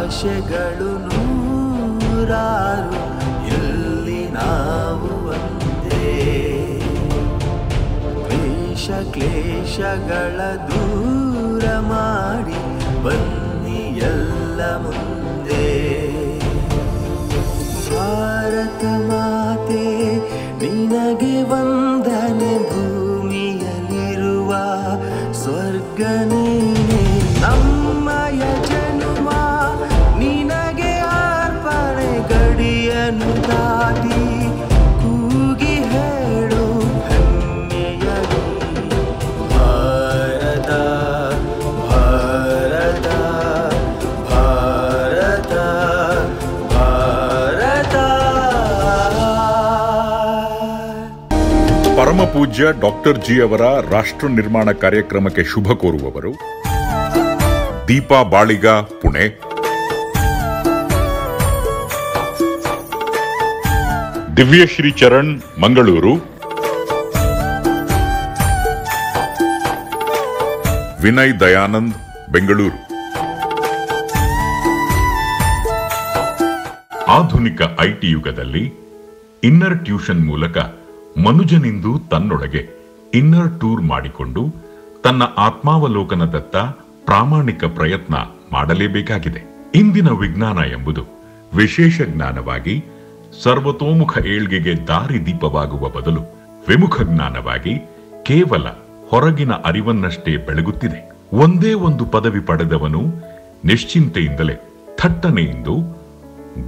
ಭಾಷೆಗಳು ನೂರಾರು, ಇಲ್ಲಿ ನಾವು ಒಂದೇ. ದ್ವೇಷ ಕ್ಲೇಶಗಳ ದೂರ ಮಾಡಿ ಬನ್ನಿ ಎಲ್ಲ ಮುಂದೆ. ಭಾರತ ಮಾತೆ ನಿನಗೆ ವಂದನೆ, ಭೂಮಿಯಲ್ಲಿರುವ ಸ್ವರ್ಗ ನೀನೆ. ನಮ್ಮಯ ಜನುಮ ನಿನಗೆ ಅರ್ಪಣೆ, ಗಡಿಯನ್ನು ದಾಟಿ ಕೂಗಿ ಹೇಳು ಹೆಮ್ಮೆಯಲಿ. ಭಾರತ ಭಾರತ ಭಾರತ ಭಾರತ. ಪರಮ ಪೂಜ್ಯ ಡಾಕ್ಟರ್ ಜಿ ಅವರ ರಾಷ್ಟ್ರ ನಿರ್ಮಾಣ ಕಾರ್ಯಕ್ರಮಕ್ಕೆ ಶುಭ ಕೋರುವವರು ದೀಪಾ ಬಾಳಿಗ, ಪುಣೆ. ದಿವ್ಯಶ್ರೀ ಚರಣ್, ಮಂಗಳೂರು. ವಿನಯ್ ದಯಾನಂದ್, ಬೆಂಗಳೂರು. ಆಧುನಿಕ ಐಟಿ ಯುಗದಲ್ಲಿ ಇನ್ನರ್ ಟ್ಯೂಷನ್ ಮೂಲಕ ಮನುಜನಿಂದು ತನ್ನೊಳಗೆ ಇನ್ನರ್ ಟೂರ್ ಮಾಡಿಕೊಂಡು ತನ್ನ ಆತ್ಮಾವಲೋಕನದತ್ತ ಪ್ರಾಮಾಣಿಕ ಪ್ರಯತ್ನ ಮಾಡಲೇಬೇಕಾಗಿದೆ. ಇಂದಿನ ವಿಜ್ಞಾನ ಎಂಬುದು ವಿಶೇಷ ಜ್ಞಾನವಾಗಿ ಸರ್ವತೋಮುಖ ಏಳ್ಗೆಗೆ ದಾರಿದೀಪವಾಗುವ ಬದಲು ವಿಮುಖ ಜ್ಞಾನವಾಗಿ ಕೇವಲ ಹೊರಗಿನ ಅರಿವನ್ನಷ್ಟೇ ಬೆಳಗುತ್ತಿದೆ. ಒಂದೇ ಒಂದು ಪದವಿ ಪಡೆದವನು ನಿಶ್ಚಿಂತೆಯಿಂದಲೇ ಥಟ್ಟನೆಯಿಂದ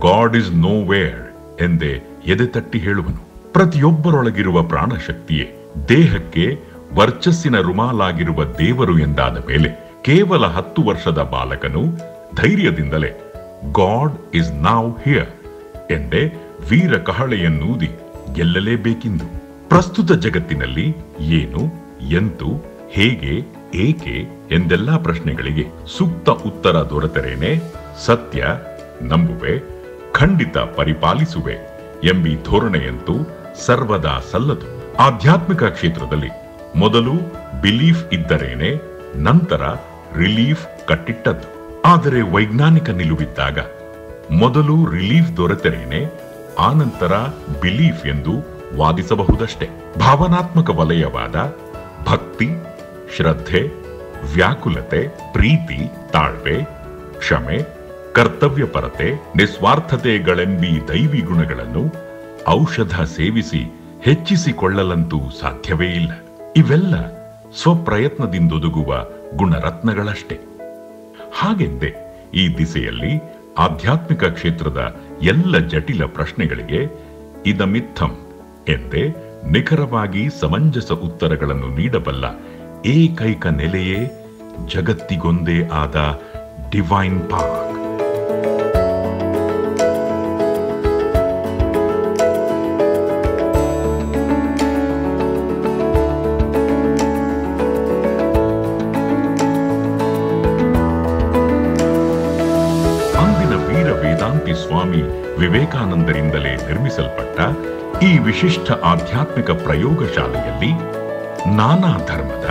ಗಾಡ್ ಇಸ್ ನೋ ವೇರ್ ಎಂದೇ ಎದೆ ತಟ್ಟಿ ಹೇಳುವನು. ಪ್ರತಿಯೊಬ್ಬರೊಳಗಿರುವ ಪ್ರಾಣಶಕ್ತಿಯೇ ದೇಹಕ್ಕೆ ವರ್ಚಸ್ಸಿನ ರುಮಾಲಾಗಿರುವ ದೇವರು ಎಂದಾದ ಮೇಲೆ ಕೇವಲ 10 ವರ್ಷದ ಬಾಲಕನು ಧೈರ್ಯದಿಂದಲೇ ಗಾಡ್ ಇಸ್ ನೌ ಹಿಯರ್ ಎಂದೇ ವೀರ ಕಹಳೆಯನ್ನೂದಿ ಗೆಲ್ಲಲೇಬೇಕೆಂದು. ಪ್ರಸ್ತುತ ಜಗತ್ತಿನಲ್ಲಿ ಏನು, ಎಂತು, ಹೇಗೆ, ಏಕೆ ಎಂದೆಲ್ಲಾ ಪ್ರಶ್ನೆಗಳಿಗೆ ಸೂಕ್ತ ಉತ್ತರ ದೊರೆತರೇನೆ ಸತ್ಯ ನಂಬುವೆ, ಖಂಡಿತ ಪರಿಪಾಲಿಸುವೆ ಎಂಬಿ ಧೋರಣೆಯಂತೂ ಸರ್ವದಾ ಸಲ್ಲದು. ಆಧ್ಯಾತ್ಮಿಕ ಕ್ಷೇತ್ರದಲ್ಲಿ ಮೊದಲು ಬಿಲೀಫ್ ಇದ್ದರೇನೆ ನಂತರ ರಿಲೀಫ್ ಕಟ್ಟಿಟ್ಟದ್ದು. ಆದರೆ ವೈಜ್ಞಾನಿಕ ನಿಲುವಿದ್ದಾಗ ಮೊದಲು ರಿಲೀಫ್ ದೊರೆತರೇನೆ ಆನಂತರ ಬಿಲೀಫ್ ಎಂದು ವಾದಿಸಬಹುದಷ್ಟೇ. ಭಾವನಾತ್ಮಕ ವಲಯವಾದ ಭಕ್ತಿ, ಶ್ರದ್ಧೆ, ವ್ಯಾಕುಲತೆ, ಪ್ರೀತಿ, ತಾಳ್ಮೆ, ಕ್ಷಮೆ, ಕರ್ತವ್ಯಪರತೆ, ನಿಸ್ವಾರ್ಥತೆಗಳೆಂಬಿ ದೈವಿ ಗುಣಗಳನ್ನು ಔಷಧ ಸೇವಿಸಿ ಹೆಚ್ಚಿಸಿಕೊಳ್ಳಲಂತೂ ಸಾಧ್ಯವೇ ಇಲ್ಲ. ಇವೆಲ್ಲ ಸ್ವಪ್ರಯತ್ನದಿಂದೊದಗುವ ಗುಣರತ್ನಗಳಷ್ಟೇ. ಹಾಗೆಂದೇ ಈ ದಿಸೆಯಲ್ಲಿ ಆಧ್ಯಾತ್ಮಿಕ ಕ್ಷೇತ್ರದ ಎಲ್ಲ ಜಟಿಲ ಪ್ರಶ್ನೆಗಳಿಗೆ ಇದಮಿತ್ತಂ ಎಂದೇ ನಿಖರವಾಗಿ ಸಮಂಜಸ ಉತ್ತರಗಳನ್ನು ನೀಡಬಲ್ಲ ಏಕೈಕ ನೆಲೆಯೇ ಜಗತ್ತಿಗೊಂದೇ ಆದ ಡಿವೈನ್ ಪಾರ್ಕ್. ಸ್ವಾಮಿ ವಿವೇಕಾನಂದರಿಂದಲೇ ನಿರ್ಮಿಸಲ್ಪಟ್ಟ ಈ ವಿಶಿಷ್ಟ ಆಧ್ಯಾತ್ಮಿಕ ಪ್ರಯೋಗಶಾಲೆಯಲ್ಲಿ ನಾನಾ ಧರ್ಮದ,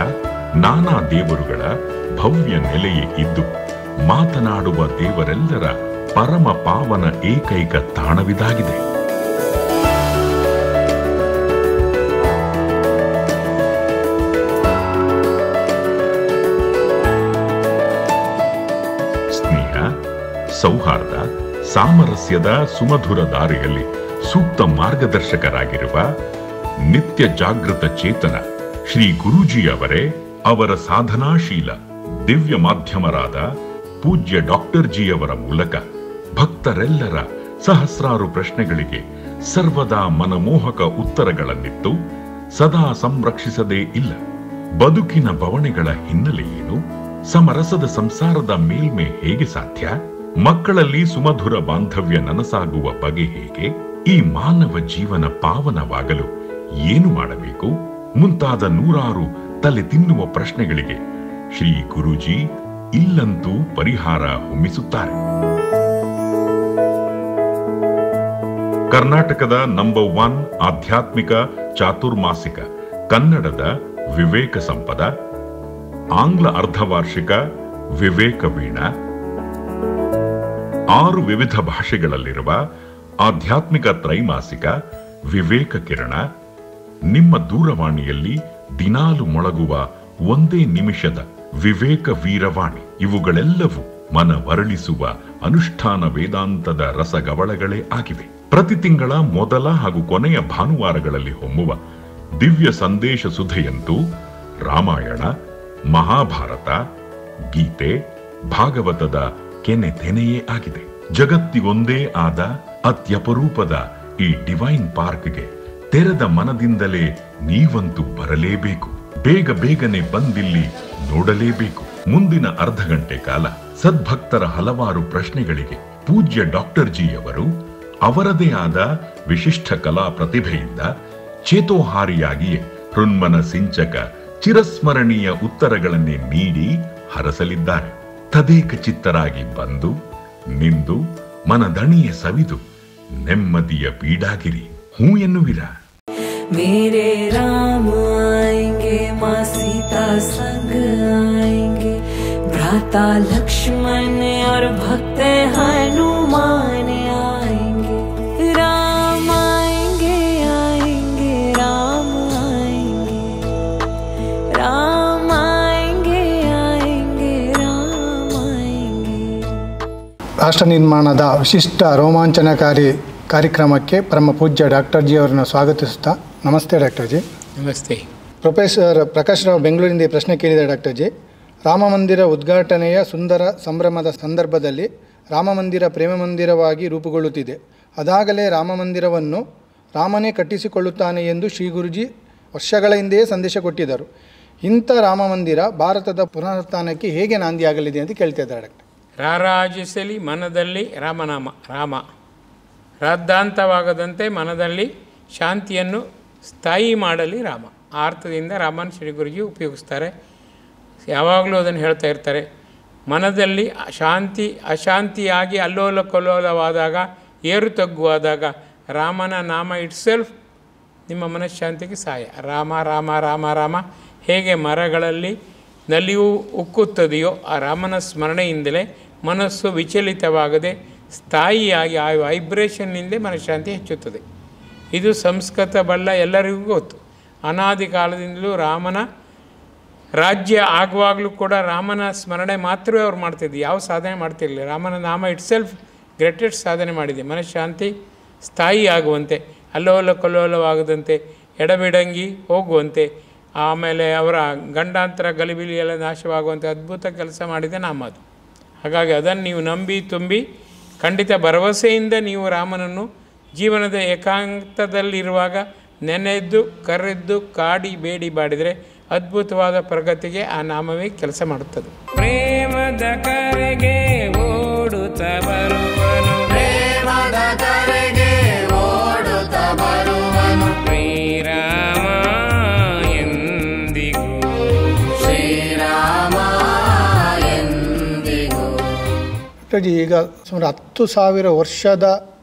ನಾನಾ ದೇವರುಗಳ ಭವ್ಯ ನೆಲೆಯೇ ಇದ್ದು ಮಾತನಾಡುವ ದೇವರೆಲ್ಲರ ಪರಮ ಪಾವನ ಏಕೈಕ ತಾಣವಿದಾಗಿದೆ. ಸ್ನೇಹ, ಸೌಹಾರ್ದ, ಸಾಮರಸ್ಯದ ಸುಮಧುರ ದಾರಿಯಲ್ಲಿ ಸೂಕ್ತ ಮಾರ್ಗದರ್ಶಕರಾಗಿರುವ ನಿತ್ಯ ಜಾಗೃತ ಚೇತನ ಶ್ರೀ ಗುರೂಜಿಯವರೇ ಅವರ ಸಾಧನಾಶೀಲ ದಿವ್ಯ ಮಾಧ್ಯಮರಾದ ಪೂಜ್ಯ ಡಾಕ್ಟರ್ ಜಿಯವರ ಮೂಲಕ ಭಕ್ತರೆಲ್ಲರ ಸಹಸ್ರಾರು ಪ್ರಶ್ನೆಗಳಿಗೆ ಸರ್ವದಾ ಮನಮೋಹಕ ಉತ್ತರಗಳನ್ನಿತ್ತು ಸದಾ ಸಂರಕ್ಷಿಸದೇ ಇಲ್ಲ. ಬದುಕಿನ ಬವಣೆಗಳ ಹಿನ್ನೆಲೆ ಏನು? ಸಮರಸದ ಸಂಸಾರದ ಮೇಲ್ಮೆ ಹೇಗೆ ಸಾಧ್ಯ? ಮಕ್ಕಳಲ್ಲಿ ಸುಮಧುರ ಬಾಂಧವ್ಯ ನನಸಾಗುವ ಬಗೆ ಹೇಗೆ? ಈ ಮಾನವ ಜೀವನ ಪಾವನವಾಗಲು ಏನು ಮಾಡಬೇಕು? ಮುಂತಾದ ನೂರಾರು ತಲೆ ತಿನ್ನುವ ಪ್ರಶ್ನೆಗಳಿಗೆ ಶ್ರೀ ಗುರೂಜಿ ಇಲ್ಲಂತೂ ಪರಿಹಾರ ಹೊಮ್ಮಿಸುತ್ತಾರೆ. ಕರ್ನಾಟಕದ ನಂಬರ್ 1 ಆಧ್ಯಾತ್ಮಿಕ ಚಾತುರ್ಮಾಸಿಕ ಕನ್ನಡದ ವಿವೇಕ ಸಂಪದ, ಆಂಗ್ಲ ಅರ್ಧವಾರ್ಷಿಕ ವಿವೇಕ ವೀಣ, 6 ವಿವಿಧ ಭಾಷೆಗಳಲ್ಲಿರುವ ಆಧ್ಯಾತ್ಮಿಕ ತ್ರೈಮಾಸಿಕ ವಿವೇಕ ಕಿರಣ, ನಿಮ್ಮ ದೂರವಾಣಿಯಲ್ಲಿ ದಿನಾಲು ಮೊಳಗುವ ಒಂದೇ ನಿಮಿಷದ ವಿವೇಕ ವೀರವಾಣಿ, ಇವುಗಳೆಲ್ಲವೂ ಮನವರಳಿಸುವ ಅನುಷ್ಠಾನ ವೇದಾಂತದ ರಸಗವಳಗಳೇ ಆಗಿವೆ. ಪ್ರತಿ ತಿಂಗಳ ಮೊದಲ ಹಾಗೂ ಕೊನೆಯ ಭಾನುವಾರಗಳಲ್ಲಿ ಹೊಮ್ಮುವ ದಿವ್ಯ ಸಂದೇಶ ಸುಧೆಯಂತೂ ರಾಮಾಯಣ, ಮಹಾಭಾರತ, ಗೀತೆ, ಭಾಗವತದ ಕೆನೆ ತೆನೆಯೇ ಆಗಿದೆ. ಜಗತ್ತಿಗೊಂದೇ ಆದ ಅತ್ಯಪರೂಪದ ಈ ಡಿವೈನ್ ಪಾರ್ಕ್ಗೆ ತೆರೆದ ಮನದಿಂದಲೇ ನೀವಂತೂ ಬರಲೇಬೇಕು. ಬೇಗ ಬೇಗನೆ ಬಂದಿಲ್ಲಿ ನೋಡಲೇಬೇಕು. ಮುಂದಿನ ಅರ್ಧ ಗಂಟೆ ಕಾಲ ಸದ್ಭಕ್ತರ ಹಲವಾರು ಪ್ರಶ್ನೆಗಳಿಗೆ ಪೂಜ್ಯ ಡಾಕ್ಟರ್ ಜಿಯವರು ಅವರದೇ ಆದ ವಿಶಿಷ್ಟ ಕಲಾ ಪ್ರತಿಭೆಯಿಂದ ಚೇತೋಹಾರಿಯಾಗಿಯೇ ಹೃನ್ಮನ ಸಿಂಚಕ ಚಿರಸ್ಮರಣೀಯ ಉತ್ತರಗಳನ್ನೇ ನೀಡಿ ಹರಸಲಿದ್ದಾರೆ. ತದೇಕ ಚಿತ್ತರಾಗಿ ಬಂದು ನಿಂದು ಮನದಣಿಯ ಸವಿದು ನೆಮ್ಮದಿಯ ಬೀಡಾಗಿರಿ. ಹೂ ಎನ್ನುವಿರ. मेरे राम आएंगे, माँ सीता संग आएंगे, भ्राता लक्ष्मण और भक्त हनुमान आएंगे. राम आएंगे आएंगे राम आएंगे, राम आएंगे आएंगे राम आएंगे. ರಾಷ್ಟ್ರ ನಿರ್ಮಾಣದ ವಿಶಿಷ್ಟ ರೋಮಾಂಚನಕಾರಿ ಕಾರ್ಯಕ್ರಮಕ್ಕೆ ಪರಮ ಪೂಜ್ಯ ಡಾಕ್ಟರ್ ಜಿ ಅವರನ್ನು ಸ್ವಾಗತಿಸುತ್ತಾ, ನಮಸ್ತೆ ಡಾಕ್ಟರ್ ಜಿ. ನಮಸ್ತೆ. ಪ್ರೊಫೆಸರ್ ಪ್ರಕಾಶ್ ರಾವ್ ಬೆಂಗಳೂರಿಂದ ಈ ಪ್ರಶ್ನೆ ಕೇಳಿದ ಡಾಕ್ಟರ್ ಜಿ, ರಾಮ ಮಂದಿರ ಉದ್ಘಾಟನೆಯ ಸುಂದರ ಸಂಭ್ರಮದ ಸಂದರ್ಭದಲ್ಲಿ ರಾಮ ಮಂದಿರ ಪ್ರೇಮ ಮಂದಿರವಾಗಿ ರೂಪುಗೊಳ್ಳುತ್ತಿದೆ. ಅದಾಗಲೇ ರಾಮ ಮಂದಿರವನ್ನು ರಾಮನೇ ಕಟ್ಟಿಸಿಕೊಳ್ಳುತ್ತಾನೆ ಎಂದು ಶ್ರೀ ಗುರುಜಿ ವರ್ಷಗಳ ಹಿಂದೆಯೇ ಸಂದೇಶ ಕೊಟ್ಟಿದ್ದರು. ಇಂಥ ರಾಮ ಮಂದಿರ ಭಾರತದ ಪುನರುತ್ಥಾನಕ್ಕೆ ಹೇಗೆ ನಾಂದಿಯಾಗಲಿದೆ ಅಂತ ಕೇಳ್ತಾ ಇದ್ದಾರೆ ಡಾಕ್ಟರ್. ರಾರಾಜಿಸಲಿ ಮನದಲ್ಲಿ ರಾಮನಾಮ, ರಾಮ ರಾದ್ದಾಂತವಾಗದಂತೆ ಮನದಲ್ಲಿ ಶಾಂತಿಯನ್ನು ಸ್ಥಾಯಿ ಮಾಡಲಿ ರಾಮ. ಆ ಅರ್ಥದಿಂದ ರಾಮನ ಶ್ರೀ ಗುರುಜಿ ಉಪಯೋಗಿಸ್ತಾರೆ. ಯಾವಾಗಲೂ ಅದನ್ನು ಹೇಳ್ತಾ ಇರ್ತಾರೆ. ಮನದಲ್ಲಿ ಶಾಂತಿ ಅಶಾಂತಿಯಾಗಿ ಅಲ್ಲೋಲ ಕಲ್ಲೋಲವಾದಾಗ, ಏರು ತಗ್ಗುವಾದಾಗ ರಾಮನ ನಾಮ ಇಟ್ಸೆಲ್ಫ್ ನಿಮ್ಮ ಮನಃಶಾಂತಿಗೆ ಸಹಾಯ. ರಾಮ ರಾಮ ರಾಮ ರಾಮ ಹೇಗೆ ಮರಗಳಲ್ಲಿ ನಲಿಯು ಉಕ್ಕುತ್ತದೆಯೋ ಆ ರಾಮನ ಸ್ಮರಣೆಯಿಂದಲೇ ಮನಸ್ಸು ವಿಚಲಿತವಾಗದೆ ಸ್ಥಾಯಿಯಾಗಿ ಆ ವೈಬ್ರೇಷನ್ನಿಂದಲೇ ಮನಃಶಾಂತಿ ಹೆಚ್ಚುತ್ತದೆ. ಇದು ಸಂಸ್ಕೃತ ಬಲ್ಲ ಎಲ್ಲರಿಗೂ ಗೊತ್ತು. ಅನಾದಿ ಕಾಲದಿಂದಲೂ ರಾಮನ ರಾಜ್ಯ ಆಗುವಾಗಲೂ ಕೂಡ ರಾಮನ ಸ್ಮರಣೆ ಮಾತ್ರವೇ ಅವ್ರು ಮಾಡ್ತಿದ್ದೆ, ಯಾವ ಸಾಧನೆ ಮಾಡ್ತಿರಲಿಲ್ಲ. ರಾಮನ ನಾಮ ಇಟ್ಸೆಲ್ಫ್ ಗ್ರೇಟೆಸ್ಟ್ ಸಾಧನೆ ಮಾಡಿದೆ. ಮನಃಶಾಂತಿ ಸ್ಥಾಯಿ ಆಗುವಂತೆ, ಅಲ್ಲೋಲ ಕಲ್ಲೋಲವಾಗದಂತೆ, ಎಡಬಿಡಂಗಿ ಹೋಗುವಂತೆ, ಆಮೇಲೆ ಅವರ ಗಂಡಾಂತರ ಗಲಿಬಿಲಿ ಎಲ್ಲ ನಾಶವಾಗುವಂತೆ ಅದ್ಭುತ ಕೆಲಸ ಮಾಡಿದೆ ನಾಮ ಅದು. ಹಾಗಾಗಿ ಅದನ್ನು ನೀವು ನಂಬಿ ತುಂಬಿ ಖಂಡಿತ ಭರವಸೆಯಿಂದ ನೀವು ರಾಮನನ್ನು ಜೀವನದ ಏಕಾಂತದಲ್ಲಿರುವಾಗ ನೆನೆದ್ದು ಕರೆದ್ದು ಕಾಡಿ ಬೇಡಿ ಬಾಡಿದರೆ ಅದ್ಭುತವಾದ ಪ್ರಗತಿಗೆ ಆ ನಾಮವೇ ಕೆಲಸ ಮಾಡುತ್ತದೆ. ಪ್ರೇಮದ ಕರೆಗೆ ಓಡುತ್ತ ಬರುವನು, ಪ್ರೇಮದ ಕರೆಗೆ ಓಡುತ್ತ ಬರುವನು ಶ್ರೀರಾಮ ಎಂದಿಗೂ, ಶ್ರೀರಾಮ ಎಂದಿಗೂ. ಈಗ ಸುಮಾರು 10,000 ವರ್ಷದ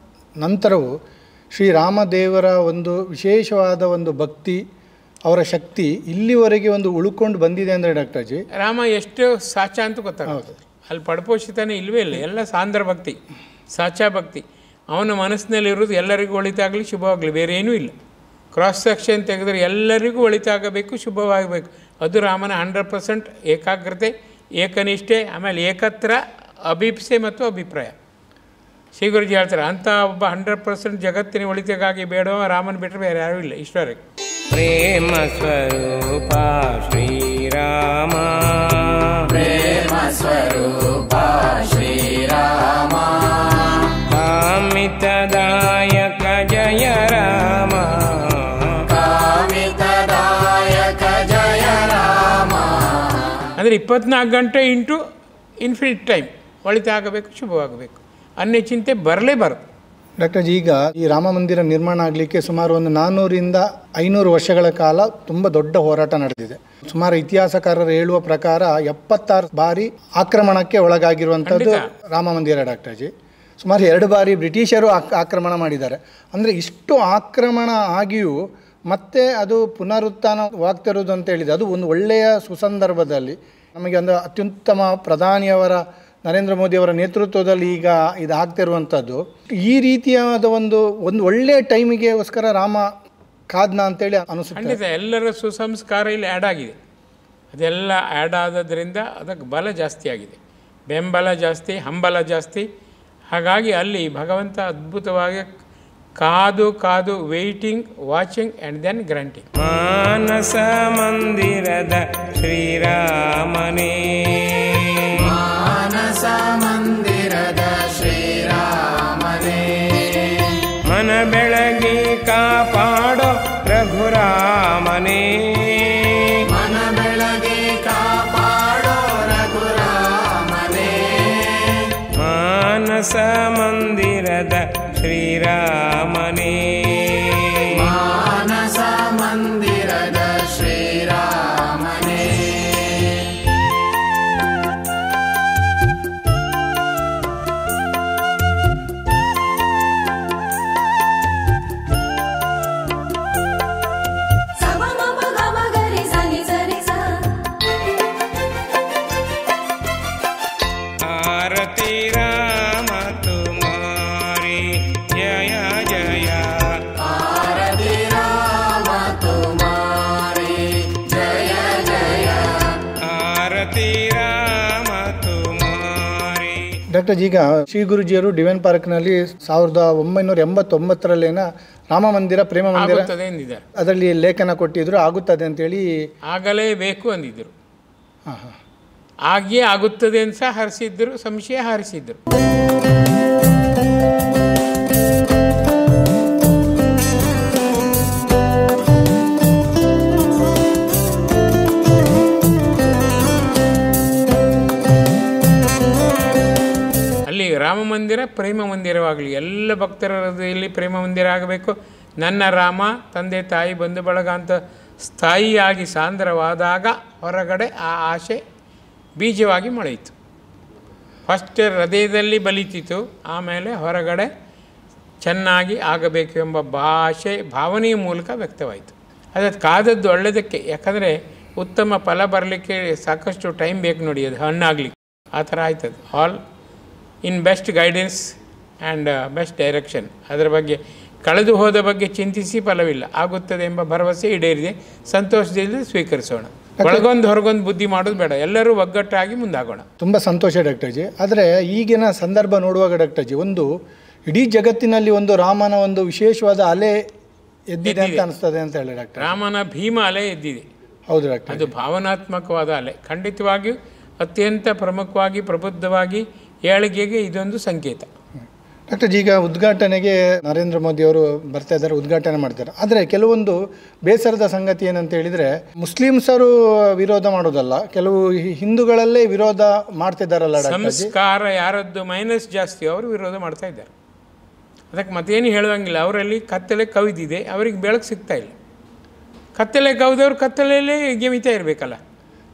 ನಂತರವೂ ಶ್ರೀರಾಮದೇವರ ಒಂದು ವಿಶೇಷವಾದ ಒಂದು ಭಕ್ತಿ, ಅವರ ಶಕ್ತಿ ಇಲ್ಲಿವರೆಗೆ ಒಂದು ಉಳ್ಕೊಂಡು ಬಂದಿದೆ ಅಂದರೆ ಡಾಕ್ಟರ್ ಜಿ, ರಾಮ ಎಷ್ಟು ಸಾಚಾ ಅಂತ ಗೊತ್ತಾಗುತ್ತೆ. ಅಲ್ಲಿ ಪಡಪೋಷಿತನೇ ಇಲ್ಲವೇ ಇಲ್ಲ, ಎಲ್ಲ ಸಾಂದ್ರ ಭಕ್ತಿ, ಸಾಚಾ ಭಕ್ತಿ. ಅವನ ಮನಸ್ಸಿನಲ್ಲಿರೋದು ಎಲ್ಲರಿಗೂ ಒಳಿತಾಗಲಿ, ಶುಭವಾಗಲಿ, ಬೇರೆ ಏನೂ ಇಲ್ಲ. ಕ್ರಾಸ್ ಸೆಕ್ಷನ್ ತೆಗೆದ್ರೆ ಎಲ್ಲರಿಗೂ ಒಳಿತಾಗಬೇಕು, ಶುಭವಾಗಬೇಕು. ಅದು ರಾಮನ 100% ಏಕಾಗ್ರತೆ, ಏಕನಿಷ್ಠೆ, ಆಮೇಲೆ ಏಕತ್ರ ಅಭಿಪ್ಸೆ ಮತ್ತು ಅಭಿಪ್ರಾಯ. ಶ್ರೀ ಗುರುಜಿ ಹೇಳ್ತಾರೆ, ಅಂಥ ಒಬ್ಬ 100% ಜಗತ್ತಿನ ಒಳಿತಿಗಾಗಿ ಬೇಡವ ರಾಮನ ಬಿಟ್ಟರೆ ಬೇರೆ ಯಾರೂ ಇಲ್ಲ ಇಷ್ಟವರೆಗೆ. ಪ್ರೇಮ ಸ್ವರೂಪ ಶ್ರೀರಾಮ, ಪ್ರೇಮ ಸ್ವರೂಪ ಶ್ರೀರಾಮ, ಕಾಮಿತದಾಯಕ ಜಯ ರಾಮ, ಕಾಮಿತದಾಯಕ ಜಯ ರಾಮ. ಅಂದರೆ 24 ಗಂಟೆ ಇಂಟು ಇನ್ಫಿನಿಟ್ ಟೈಮ್ ಒಳಿತಾಗಬೇಕು, ಶುಭವಾಗಬೇಕು, ಅನ್ನೋ ಚಿಂತೆ ಬರಲೇಬಾರದು. ಡಾಕ್ಟರ್ ಜಿ, ಈಗ ಈ ರಾಮ ಮಂದಿರ ನಿರ್ಮಾಣ ಆಗಲಿಕ್ಕೆ ಸುಮಾರು ಒಂದು 400ರಿಂದ 500 ವರ್ಷಗಳ ಕಾಲ ತುಂಬ ದೊಡ್ಡ ಹೋರಾಟ ನಡೆದಿದೆ. ಸುಮಾರು ಇತಿಹಾಸಕಾರರು ಹೇಳುವ ಪ್ರಕಾರ 76 ಬಾರಿ ಆಕ್ರಮಣಕ್ಕೆ ಒಳಗಾಗಿರುವಂಥದ್ದು ರಾಮ ಮಂದಿರ ಡಾಕ್ಟರ್ ಜಿ. ಸುಮಾರು 2 ಬಾರಿ ಬ್ರಿಟಿಷರು ಆಕ್ರಮಣ ಮಾಡಿದ್ದಾರೆ. ಅಂದರೆ ಇಷ್ಟು ಆಕ್ರಮಣ ಆಗಿಯೂ ಮತ್ತೆ ಅದು ಪುನರುತ್ಥಾನವಾಗ್ತಿರೋದು ಅಂತ ಹೇಳಿದೆ. ಅದು ಒಂದು ಒಳ್ಳೆಯ ಸುಸಂದರ್ಭದಲ್ಲಿ ನಮಗೆ ಒಂದು ಅತ್ಯುತ್ತಮ ಪ್ರಧಾನಿಯವರ ನರೇಂದ್ರ ಮೋದಿ ಅವರ ನೇತೃತ್ವದಲ್ಲಿ ಈಗ ಇದು ಆಗ್ತಿರುವಂಥದ್ದು, ಈ ರೀತಿಯಾದ ಒಂದು ಒಳ್ಳೆಯ ಟೈಮಿಗೆಗೋಸ್ಕರ ರಾಮ ಕಾದ್ನ ಅಂತೇಳಿ ಅನಿಸುತ್ತೆ. ಖಂಡಿತ ಎಲ್ಲರ ಸುಸಂಸ್ಕಾರ ಇಲ್ಲಿ ಆ್ಯಡ್ ಆಗಿದೆ. ಅದೆಲ್ಲ ಆ್ಯಡ್ ಆದದ್ರಿಂದ ಅದಕ್ಕೆ ಬಲ ಜಾಸ್ತಿ ಆಗಿದೆ, ಬೆಂಬಲ ಜಾಸ್ತಿ, ಹಂಬಲ ಜಾಸ್ತಿ. ಹಾಗಾಗಿ ಅಲ್ಲಿ ಭಗವಂತ ಅದ್ಭುತವಾಗಿ ಕಾದು ಕಾದು waiting, watching and then granting. ಮಾನಸ ಮಂದಿರದ ಶ್ರೀರಾಮನೇ, ಮಾನಸ ಮಂದಿರದ ಶ್ರೀರಾಮನೇ, ಮನ ಬೆಳಗಿ ಕಾಪಾಡೋ ರಘುರಾಮನೇ, ಮನ ಬೆಳಗಿ ಕಾಪಾಡೋ ರಘುರಾಮನೇ, ಮಾನಸ ಮಂದಿರದ ಶ್ರೀರಾಮನೇ, ಮಾನಸ ಮಂದಿರದ ಶ್ರೀರಾಮನೇ. ಆರತಿ ರಾಮ ತುಮಾರಿ ಜಯ ಜಯ, ಆರತಿ ರಾಮ ತುಮಾರಿ ಜಯ ಜಯ, ಆರತಿ ರಾಮ ತುಮಾರಿ. ಡಾಕ್ಟರ್, ಈಗ ಶ್ರೀ ಗುರುಜಿಯವರು ಡಿವೈನ್ ಪಾರ್ಕ್ನಲ್ಲಿ 1989ರಲ್ಲೇನ ರಾಮ ಮಂದಿರ ಪ್ರೇಮ ಮಂದಿರ ಆಗುತ್ತದೆ ಎಂದಿದ್ದಾರೆ. ಅದರಲ್ಲಿ ಲೇಖನ ಕೊಟ್ಟಿದ್ರು, ಆಗುತ್ತದೆ ಅಂತೇಳಿ. ಆಗಲೇಬೇಕು ಅಂದಿದ್ದರು. ಹಾಂ ಹಾಂ, ಹಾಗೇ ಆಗುತ್ತದೆ ಅಂತ ಸಹ ಹರಿಸಿದ್ದರು, ಸಂಶಯ ಹರಿಸಿದ್ದರು. ಅಲ್ಲಿ ರಾಮ ಮಂದಿರ ಪ್ರೇಮ ಮಂದಿರವಾಗಲಿ, ಎಲ್ಲ ಭಕ್ತರ ಹೃದಯದಲ್ಲಿ ಪ್ರೇಮ ಮಂದಿರ ಆಗಬೇಕು. ನನ್ನ ರಾಮ ತಂದೆ ತಾಯಿ ಬಂಧು ಬಳಗ ಅಂತ ಸ್ಥಾಯಿಯಾಗಿ ಸಾಂದ್ರವಾದಾಗ ಹೊರಗಡೆ ಆ ಆಸೆ ಬೀಜವಾಗಿ ಮೊಳೆಯಿತು. ಫಸ್ಟ್ ಹೃದಯದಲ್ಲಿ ಬಲಿತಿತು, ಆಮೇಲೆ ಹೊರಗಡೆ ಚೆನ್ನಾಗಿ ಆಗಬೇಕು ಎಂಬ ಭಾವನೆಯ ಮೂಲಕ ವ್ಯಕ್ತವಾಯಿತು. ಅದಕ್ಕೆ ಕಾದದ್ದು ಒಳ್ಳೆಯದಕ್ಕೆ, ಯಾಕಂದರೆ ಉತ್ತಮ ಫಲ ಬರಲಿಕ್ಕೆ ಸಾಕಷ್ಟು ಟೈಮ್ ಬೇಕು ನೋಡಿ, ಅದು ಹಣ್ಣಾಗಲಿಕ್ಕೆ. ಆ ಥರ ಆಯ್ತದೆ. All in best guidance and best direction. ಅದರ ಬಗ್ಗೆ ಕಳೆದು ಹೋದ ಬಗ್ಗೆ ಚಿಂತಿಸಿ ಫಲವಿಲ್ಲ, ಆಗುತ್ತದೆ ಎಂಬ ಭರವಸೆ ಈಡೇರಿದೆ, ಸಂತೋಷದಿಂದ ಸ್ವೀಕರಿಸೋಣ. ಒಳಗೊಂದು ಹೊರಗೊಂದು ಬುದ್ಧಿ ಮಾಡೋದು ಬೇಡ, ಎಲ್ಲರೂ ಒಗ್ಗಟ್ಟಾಗಿ ಮುಂದಾಗೋಣ. ತುಂಬ ಸಂತೋಷ ಡಾಕ್ಟರ್ ಜಿ. ಆದರೆ ಈಗಿನ ಸಂದರ್ಭ ನೋಡುವಾಗ ಡಾಕ್ಟರ್ ಜಿ, ಒಂದು ಇಡೀ ಜಗತ್ತಿನಲ್ಲಿ ಒಂದು ರಾಮನ ಒಂದು ವಿಶೇಷವಾದ ಅಲೆ ಎದ್ದಿದೆ ಅಂತ ಅನಿಸ್ತದೆ ಅಂತ ಹೇಳಿ ಡಾಕ್ಟರ್. ರಾಮನ ಭೀಮ ಅಲೆ ಎದ್ದಿದೆ. ಹೌದು ಡಾಕ್ಟರ್. ಅದು ಭಾವನಾತ್ಮಕವಾದ ಅಲೆ, ಖಂಡಿತವಾಗಿಯೂ ಅತ್ಯಂತ ಪ್ರಮುಖವಾಗಿ ಪ್ರಬುದ್ಧವಾಗಿ ಏಳಿಗೆಗೆ ಇದೊಂದು ಸಂಕೇತ. ಡಾಕ್ಟರ್ ಜಿ, ಈಗ ಉದ್ಘಾಟನೆಗೆ ನರೇಂದ್ರ ಮೋದಿ ಅವರು ಬರ್ತಾ ಇದ್ದಾರೆ, ಉದ್ಘಾಟನೆ ಮಾಡ್ತಾರೆ. ಆದರೆ ಕೆಲವೊಂದು ಬೇಸರದ ಸಂಗತಿ ಏನಂತ ಹೇಳಿದರೆ, ಮುಸ್ಲಿಮ್ಸರು ವಿರೋಧ ಮಾಡೋದಲ್ಲ, ಕೆಲವು ಹಿಂದೂಗಳಲ್ಲೇ ವಿರೋಧ ಮಾಡ್ತಿದ್ದಾರಲ್ಲ ಡಾಕ್ಟರ್ ಜಿ. ಸಂಸ್ಕಾರ ಯಾರದ್ದು ಮೈನಸ್ ಜಾಸ್ತಿ, ಅವರು ವಿರೋಧ ಮಾಡ್ತಾ ಇದ್ದಾರೆ. ಅದಕ್ಕೆ ಮತ್ತೇನು ಹೇಳುವಂಗಿಲ್ಲ. ಅವರಲ್ಲಿ ಕತ್ತಲೆ ಕವಿದಿದೆ, ಅವರಿಗೆ ಬೆಳಕು ಸಿಗ್ತಾ ಇಲ್ಲ. ಕತ್ತಲೆ ಕವಿದವ್ರು ಕತ್ತಲೆಯಲ್ಲೇ ಗೆಮಿತಾ ಇರಬೇಕಲ್ಲ.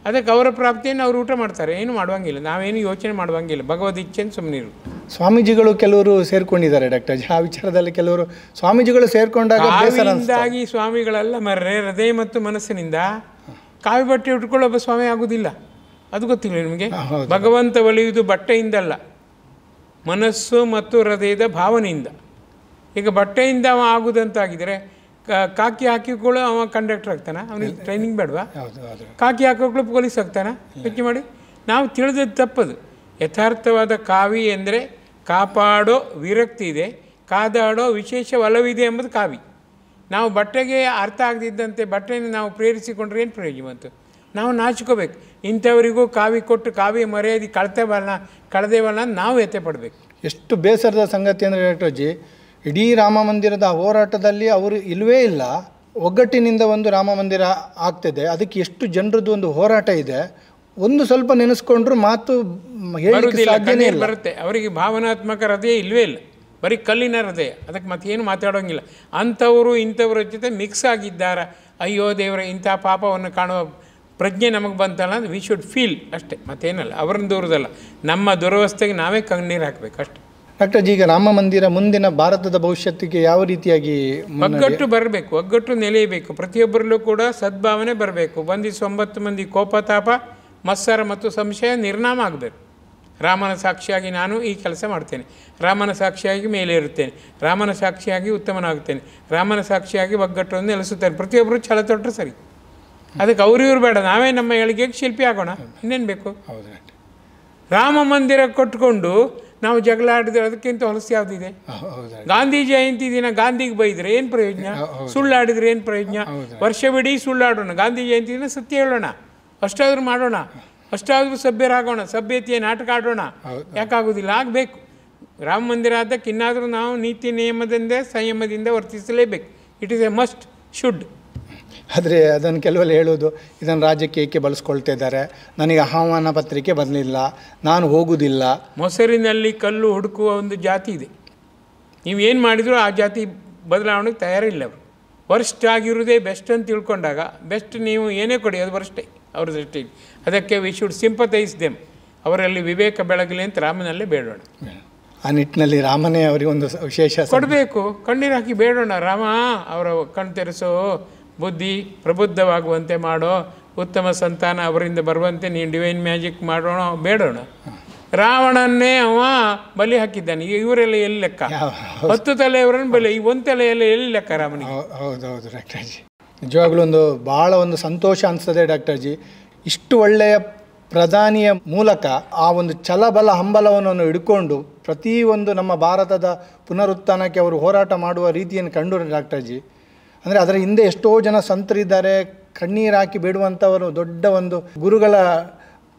ಅದಕ್ಕೆ ಅವರ ಪ್ರಾಪ್ತಿಯನ್ನು ಅವ್ರು ಊಟ ಮಾಡ್ತಾರೆ, ಏನು ಮಾಡುವಂಗಿಲ್ಲ, ನಾವೇನು ಯೋಚನೆ ಮಾಡುವಂಗಿಲ್ಲ. ಭಗವದ್ ಇಚ್ಛೆಯನ್ನು ಸುಮ್ಮನಿರು. ಸ್ವಾಮೀಜಿಗಳು ಕೆಲವರು ಸೇರ್ಕೊಂಡಿದ್ದಾರೆ ಡಾಕ್ಟರ್ ಜಿ, ಆ ವಿಚಾರದಲ್ಲಿ ಕೆಲವರು ಸ್ವಾಮೀಜಿಗಳು ಸೇರ್ಕೊಂಡಾಗ ಕಾವಿನಿಂದಾಗಿ ಸ್ವಾಮಿಗಳೆಲ್ಲ ಮರ್ರೆ, ಹೃದಯ ಮತ್ತು ಮನಸ್ಸಿನಿಂದ. ಕಾವಿ ಬಟ್ಟೆ ಉಟ್ಕೊಳ್ಳೋ ಒಬ್ಬ ಸ್ವಾಮಿ ಆಗೋದಿಲ್ಲ, ಅದು ಗೊತ್ತಿಲ್ಲ ನಿಮಗೆ. ಭಗವಂತ ಒಲಿಯುವುದು ಬಟ್ಟೆಯಿಂದಲ್ಲ, ಮನಸ್ಸು ಮತ್ತು ಹೃದಯದ ಭಾವನೆಯಿಂದ. ಈಗ ಬಟ್ಟೆಯಿಂದ ಅವ ಆಗುದಂತಾಗಿದ್ರೆ ಕಾಕಿ ಹಾಕಿಕೊಳ್ಳೋ ಅವ ಕಂಡಕ್ಟರ್ ಆಗ್ತಾನೆ, ಅವನಿಗೆ ಟ್ರೈನಿಂಗ್ ಬೇಡವಾ? ಕಾಕಿ ಹಾಕೋಕ್ಳು ಪೊಲೀಸ್ ಆಗ್ತಾನೆ? ಯೋಚನೆ ಮಾಡಿ. ನಾವು ತಿಳಿದದ್ದು ತಪ್ಪದು. ಯಥಾರ್ಥವಾದ ಕಾವಿ ಎಂದರೆ ಕಾಪಾಡೋ ವಿರಕ್ತಿ ಇದೆ, ಕಾದಾಡೋ ವಿಶೇಷ ಒಲವಿದೆ ಎಂಬುದು ಕಾವಿ. ನಾವು ಬಟ್ಟೆಗೆ ಅರ್ಥ ಆಗದಿದ್ದಂತೆ ಬಟ್ಟೆಯನ್ನು ನಾವು ಪ್ರೇರಿಸಿಕೊಂಡ್ರೆ ಏನು ಪ್ರಯೋಜನ ಬಂತು? ನಾವು ನಾಚಿಕೋಬೇಕು. ಇಂಥವರಿಗೂ ಕಾವಿ ಕೊಟ್ಟು ಕಾವಿಯ ಮರ್ಯಾದೆ ಕಳೆದೇವಲ್ಲ ನಾವು ಎತ್ತೆ ಪಡಬೇಕು. ಎಷ್ಟು ಬೇಸರದ ಸಂಗತಿ ಅಂದರೆ ಡಾಕ್ಟರ್ ಜಿ, ಇಡೀ ರಾಮ ಮಂದಿರದ ಹೋರಾಟದಲ್ಲಿ ಅವರು ಇಲ್ಲವೇ ಇಲ್ಲ. ಒಗ್ಗಟ್ಟಿನಿಂದ ಒಂದು ರಾಮ ಮಂದಿರ ಆಗ್ತಿದೆ, ಅದಕ್ಕೆ ಎಷ್ಟು ಜನರದ್ದು ಒಂದು ಹೋರಾಟ ಇದೆ. ಒಂದು ಸ್ವಲ್ಪ ನೆನೆಸ್ಕೊಂಡ್ರು ಮಾತು ಸಾಧ್ಯನೇ ಇಲ್ಲ. ಬರುತ್ತೆ ಅವರಿಗೆ. ಭಾವನಾತ್ಮಕ ಹೃದಯ ಇಲ್ಲವೇ ಇಲ್ಲ, ಬರೀ ಕಲ್ಲಿನ ಹೃದಯ. ಅದಕ್ಕೆ ಮತ್ತೇನು ಮಾತಾಡೋಂಗಿಲ್ಲ. ಅಂಥವರು ಇಂಥವ್ರ ಜೊತೆ ಮಿಕ್ಸ್ ಆಗಿದ್ದಾರೆ. ಅಯ್ಯೋ ದೇವರೇ, ಇಂಥ ಪಾಪವನ್ನು ಕಾಣುವ ಪ್ರಜ್ಞೆ ನಮಗೆ ಬಂತಲ್ಲ, ವಿ ಶುಡ್ ಫೀಲ್ ಅಷ್ಟೇ, ಮತ್ತೇನಲ್ಲ. ಅವ್ರನ್ನ ದೂರದಲ್ಲ, ನಮ್ಮ ದುರವಸ್ಥೆಗೆ ನಾವೇ ಕಣ್ಣೀರು ಹಾಕಬೇಕು ಅಷ್ಟೇ. ಡಾಕ್ಟರ್ ಜಿ, ಈಗ ರಾಮ ಮಂದಿರ ಮುಂದಿನ ಭಾರತದ ಭವಿಷ್ಯತ್ತಿಗೆ ಯಾವ ರೀತಿಯಾಗಿ ಒಗ್ಗಟ್ಟು ಬರಬೇಕು, ಒಗ್ಗಟ್ಟು ನೆಲೆಯಬೇಕು. ಪ್ರತಿಯೊಬ್ಬರಲ್ಲೂ ಕೂಡ ಸದ್ಭಾವನೆ ಬರಬೇಕು. ಬಂಧಿಸಿ 9 ಮಂದಿ ಕೋಪತಾಪ, ಮತ್ಸರ ಮತ್ತು ಸಂಶಯ ನಿರ್ನಾಮ ಆಗಬೇಕು. ರಾಮನ ಸಾಕ್ಷಿಯಾಗಿ ನಾನು ಈ ಕೆಲಸ ಮಾಡ್ತೇನೆ, ರಾಮನ ಸಾಕ್ಷಿಯಾಗಿ ಮೇಲೆ ಇರುತ್ತೇನೆ, ರಾಮನ ಸಾಕ್ಷಿಯಾಗಿ ಉತ್ತಮನಾಗುತ್ತೇನೆ, ರಾಮನ ಸಾಕ್ಷಿಯಾಗಿ ಒಗ್ಗಟ್ಟನ್ನು ನೆಲೆಸುತ್ತೇನೆ. ಪ್ರತಿಯೊಬ್ಬರು ಛಲ ತೊಟ್ಟರೆ ಸರಿ. ಅದಕ್ಕೆ ಇವ್ರು ಬೇಡ, ನಾವೇ ನಮ್ಮ ಏಳಿಗೆಗೆ ಶಿಲ್ಪಿ ಆಗೋಣ, ಇನ್ನೇನು ಬೇಕು. ಹೌದು. ರಾಮ ಮಂದಿರ ಕೊಟ್ಕೊಂಡು ನಾವು ಜಗಳ ಆಡಿದ್ರೆ ಅದಕ್ಕಿಂತ ಹೊಲಸು ಯಾವುದಿದೆ? ಗಾಂಧಿ ಜಯಂತಿ ದಿನ ಗಾಂಧಿಗೆ ಬೈದರೆ ಏನು ಪ್ರಯೋಜನ? ಸುಳ್ಳಾಡಿದ್ರೆ ಏನು ಪ್ರಯೋಜನ? ವರ್ಷವಿಡೀ ಸುಳ್ಳಾಡೋಣ, ಗಾಂಧಿ ಜಯಂತಿ ದಿನ ಸತ್ಯ ಹೇಳೋಣ, ಅಷ್ಟಾದರೂ ಮಾಡೋಣ, ಅಷ್ಟಾದರೂ ಸಭ್ಯರಾಗೋಣ, ಸಭ್ಯತೆಯ ನಾಟಕ ಆಡೋಣ. ಯಾಕಾಗೋದಿಲ್ಲ? ಆಗಬೇಕು. ರಾಮ ಮಂದಿರ ಆದಕ್ಕೆ ಇನ್ನಾದರೂ ನಾವು ನೀತಿ ನಿಯಮದಿಂದ ಸಂಯಮದಿಂದ ವರ್ತಿಸಲೇಬೇಕು. It is a must, should. ಆದರೆ ಅದನ್ನು ಕೆಲವೆಲ್ಲ ಹೇಳೋದು, ಇದನ್ನು ರಾಜ್ಯಕ್ಕೆ ಏಕೆ ಬಳಸ್ಕೊಳ್ತಾ ಇದ್ದಾರೆ, ನನಗೆ ಆಹ್ವಾನ ಪತ್ರಿಕೆ ಬರಲಿಲ್ಲ, ನಾನು ಹೋಗುವುದಿಲ್ಲ. ಮೊಸರಿನಲ್ಲಿ ಕಲ್ಲು ಹುಡುಕುವ ಒಂದು ಜಾತಿ ಇದೆ. ನೀವೇನು ಮಾಡಿದರೂ ಆ ಜಾತಿ ಬದಲಾವಣೆಗೆ ತಯಾರಿಲ್ಲ. ಅವರು ವರ್ಸ್ಟ್ ಆಗಿರೋದೇ ಬೆಸ್ಟ್ ಅಂತ ತಿಳ್ಕೊಂಡಾಗ, ಬೆಸ್ಟ್ ನೀವು ಏನೇ ಕೊಡಿ ಅದು ವರ್ಸ್ಟೇ ಅವ್ರ ದೃಷ್ಟಿಗೆ. ಅದಕ್ಕೆ ವಿ ಶುಡ್ ಸಿಂಪತೈಸ್ ದೆಮ್. ಅವರಲ್ಲಿ ವಿವೇಕ ಬೆಳಗಲಿ ಅಂತ ರಾಮನಲ್ಲೇ ಬೇಡೋಣ. ಆ ನಿಟ್ಟಿನಲ್ಲಿ ರಾಮನೇ ಅವರಿಗೆ ಒಂದು ವಿಶೇಷ ಕೊಡಬೇಕು. ಕಣ್ಣೀರು ಹಾಕಿ ಬೇಡೋಣ, ರಾಮ ಅವರ ಕಣ್ಣು ತೆರೆಸೋ, ಬುದ್ಧಿ ಪ್ರಬುದ್ಧವಾಗುವಂತೆ ಮಾಡೋ, ಉತ್ತಮ ಸಂತಾನ ಅವರಿಂದ ಬರುವಂತೆ ನೀನು ಡಿವೈನ್ ಮ್ಯಾಜಿಕ್ ಮಾಡೋಣ ಬೇಡೋಣ. ರಾವಣನ್ನೇ ಅವ ಬಲಿ ಹಾಕಿದ್ದಾನೆ. ಇವರೆಲ್ಲ ಎಲ್ಲಿ ಲೆಕ್ಕ? 10 ತಲೆಯವರನ್ನು ಬಲಿ, ಈ 1 ತಲೆಯಲ್ಲ ಎಲ್ಲಿ ಲೆಕ್ಕ ರಾಮನಿಗೆ? ಹೌದೌದು ಡಾಕ್ಟರ್ ಜಿ, ನಿಜವಾಗ್ಲೂ ಭಾಳ ಒಂದು ಸಂತೋಷ ಅನಿಸ್ತದೆ ಡಾಕ್ಟರ್ ಜಿ. ಇಷ್ಟು ಒಳ್ಳೆಯ ಪ್ರಧಾನಿಯ ಮೂಲಕ ಆ ಒಂದು ಛಲಬಲ ಹಂಬಲವನ್ನು ಹಿಡ್ಕೊಂಡು ಪ್ರತಿಯೊಂದು ನಮ್ಮ ಭಾರತದ ಪುನರುತ್ಥಾನಕ್ಕೆ ಅವರು ಹೋರಾಟ ಮಾಡುವ ರೀತಿಯನ್ನು ಕಂಡು ಡಾಕ್ಟರ್ ಜಿ. ಅಂದರೆ ಅದರ ಹಿಂದೆ ಎಷ್ಟೋ ಜನ ಸಂತರಿದ್ದಾರೆ, ಕಣ್ಣೀರು ಹಾಕಿ ಬೇಡುವಂಥವರು ದೊಡ್ಡ ಒಂದು ಗುರುಗಳ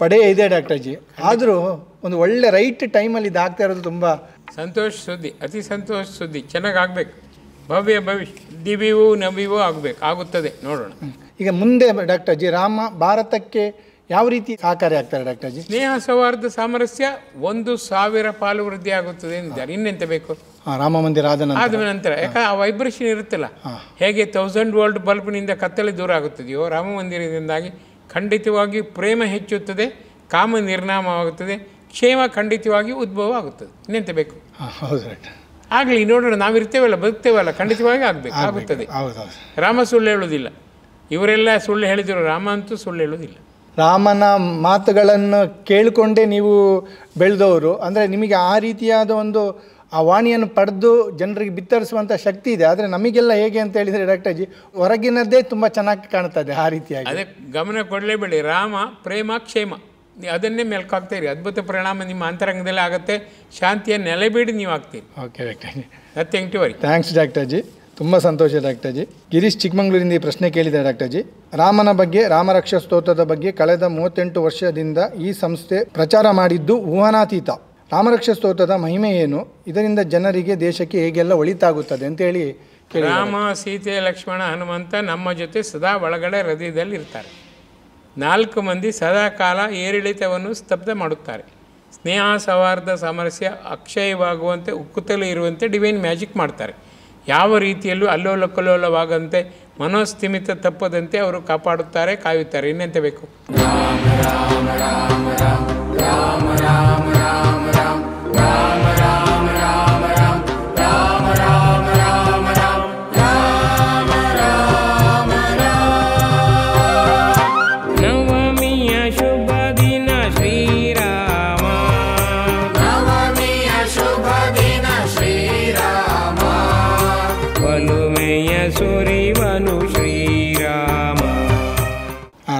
ಪಡೆ ಇದೆ ಡಾಕ್ಟರ್ ಜಿ. ಆದರೂ ಒಂದು ಒಳ್ಳೆ ರೈಟ್ ಟೈಮಲ್ಲಿ ಇದಾಗ್ತಾ ಇರೋದು ತುಂಬ ಸಂತೋಷ ಸುದ್ದಿ, ಅತಿ ಸಂತೋಷ ಸುದ್ದಿ. ಚೆನ್ನಾಗಿ ಆಗಬೇಕು. ಭವ್ಯ ಭವಿಷ್ಯ ದಿವ್ಯವೂ ನವ್ಯವೂ ಆಗಬೇಕು, ಆಗುತ್ತದೆ, ನೋಡೋಣ. ಈಗ ಮುಂದೆ ಡಾಕ್ಟರ್ ಜಿ ರಾಮ ಭಾರತಕ್ಕೆ ಯಾವ ರೀತಿ ಸಹಕಾರಿ ಆಗ್ತಾರೆ ಡಾಕ್ಟರ್ ಜಿ? ಸ್ನೇಹ ಸೌಹಾರ್ದ ಸಾಮರಸ್ಯ 1000 ಪಾಲು ವೃದ್ಧಿ ಆಗುತ್ತದೆ ಎಂದಿದ್ದಾರೆ. ಇನ್ನೆಂತ ಬೇಕು? ರಾಮ ಮಂದಿರ ಆದ ನಂತರ ಯಾಕಂದ್ರೆ ಆ ವೈಬ್ರೇಷನ್ ಇರುತ್ತಲ್ಲ, ಹೇಗೆ 1000 ವೋಲ್ಟ್ ಬಲ್ಬ್ನಿಂದ ಕತ್ತಲೆ ದೂರ ಆಗುತ್ತದೆಯೋ, ರಾಮ ಮಂದಿರದಿಂದಾಗಿ ಖಂಡಿತವಾಗಿ ಪ್ರೇಮ ಹೆಚ್ಚುತ್ತದೆ, ಕಾಮ ನಿರ್ನಾಮವಾಗುತ್ತದೆ, ಕ್ಷೇಮ ಖಂಡಿತವಾಗಿ ಉದ್ಭವ ಆಗುತ್ತದೆ. ಇನ್ನೆಂತ ಬೇಕು? ಹೌದು, ಆಗಲಿ, ನೋಡೋಣ. ನಾವಿರ್ತೇವಲ್ಲ, ಬದುಕ್ತೇವಲ್ಲ, ಖಂಡಿತವಾಗಿ ಆಗಬೇಕು, ಆಗುತ್ತದೆ. ರಾಮ ಸುಳ್ಳು ಹೇಳೋದಿಲ್ಲ. ಇವರೆಲ್ಲ ಸುಳ್ಳು ಹೇಳಿದರು, ರಾಮ ಅಂತೂ ಸುಳ್ಳು ಹೇಳೋದಿಲ್ಲ. ರಾಮನ ಮಾತುಗಳನ್ನು ಕೇಳಿಕೊಂಡೇ ನೀವು ಬೆಳೆದವರು, ಅಂದರೆ ನಿಮಗೆ ಆ ರೀತಿಯಾದ ಒಂದು ಆ ವಾಣಿಯನ್ನು ಪಡೆದು ಜನರಿಗೆ ಬಿತ್ತರಿಸುವಂಥ ಶಕ್ತಿ ಇದೆ. ಆದರೆ ನಮಗೆಲ್ಲ ಹೇಗೆ ಅಂತ ಹೇಳಿದರೆ ಡಾಕ್ಟರ್ ಜಿ, ಹೊರಗಿನದ್ದೇ ತುಂಬ ಚೆನ್ನಾಗಿ ಕಾಣ್ತದೆ ಆ ರೀತಿಯಾಗಿ. ಅದೇ ಗಮನ ಕೊಡಲೇಬೇಡಿ. ರಾಮ ಪ್ರೇಮ ಕ್ಷೇಮ, ಅದನ್ನೇ ಮೆಲ್ಕಾಗ್ತಾ ಇರಿ. ಅದ್ಭುತ ಪರಿಣಾಮ ನಿಮ್ಮ ಅಂತರಂಗದಲ್ಲಿ ಆಗುತ್ತೆ. ಶಾಂತಿಯ ನೆಲೆಬೇಡಿ ನೀವು ಆಗ್ತೀರಿ. Okay doctor ji, nothing to worry. Thanks doctor ji, ತುಂಬ ಸಂತೋಷ ಡಾಕ್ಟರ್ ಜಿ. ಗಿರೀಶ್ ಚಿಕ್ಕಮಂಗ್ಳೂರಿಂದ ಈ ಪ್ರಶ್ನೆ ಕೇಳಿದೆ ಡಾಕ್ಟರ್ ಜಿ. ರಾಮನ ಬಗ್ಗೆ, ರಾಮರಕ್ಷಾ ಸ್ತೋತ್ರದ ಬಗ್ಗೆ ಕಳೆದ 38 ವರ್ಷದಿಂದ ಈ ಸಂಸ್ಥೆ ಪ್ರಚಾರ ಮಾಡಿದ್ದು ಊಹಾನಾತೀತ. ರಾಮರಕ್ಷಾ ಸ್ತೋತ್ರದ ಮಹಿಮೆ ಏನು, ಇದರಿಂದ ಜನರಿಗೆ ದೇಶಕ್ಕೆ ಹೇಗೆಲ್ಲ ಒಳಿತಾಗುತ್ತದೆ ಅಂತ ಹೇಳಿ ಕೇಳಿ. ರಾಮ, ಸೀತೆ, ಲಕ್ಷ್ಮಣ, ಹನುಮಂತ ನಮ್ಮ ಜೊತೆ ಸದಾ ಒಳಗಡೆ ಹೃದಯದಲ್ಲಿ ಇರ್ತಾರೆ. 4 ಮಂದಿ ಸದಾ ಕಾಲ ಏರಿಳಿತವನ್ನು ಸ್ತಬ್ಧ ಮಾಡುತ್ತಾರೆ. ಸ್ನೇಹ ಸೌಹಾರ್ದ ಸಾಮರಸ್ಯ ಅಕ್ಷಯವಾಗುವಂತೆ, ಉಕ್ಕುತ್ತಲೇ ಇರುವಂತೆ ಡಿವೈನ್ ಮ್ಯಾಜಿಕ್ ಮಾಡ್ತಾರೆ. ಯಾವ ರೀತಿಯಲ್ಲೂ ಅಲ್ಲೋಲ ಕಲ್ಲೋಲವಾಗಂತೆ, ಮನೋಸ್ಥಿಮಿತ ತಪ್ಪದಂತೆ ಅವರು ಕಾಪಾಡುತ್ತಾರೆ, ಕಾಯುತ್ತಾರೆ. ಇನ್ನೆಂತ ಬೇಕು? ರಾಮ ರಾಮ ರಾಮ ರಾಮ ರಾಮ ರಾಮ ರಾಮ ರಾಮ ರಾಮ ರಾಮ ರಾಮ ರಾಮ ರಾಮ ರಾಮ ರಾಮ ರಾಮ ರಾಮ ರಾಮ. ನವಮಿಯ ಶುಭ ದಿನ ಶ್ರೀರಾಮ, ನವಮಿಯ ಶುಭ ದಿನ ಶ್ರೀರಾಮ, ಒಲುಮೆಯ ಸುರಿವನು ಶ್ರೀರಾಮ.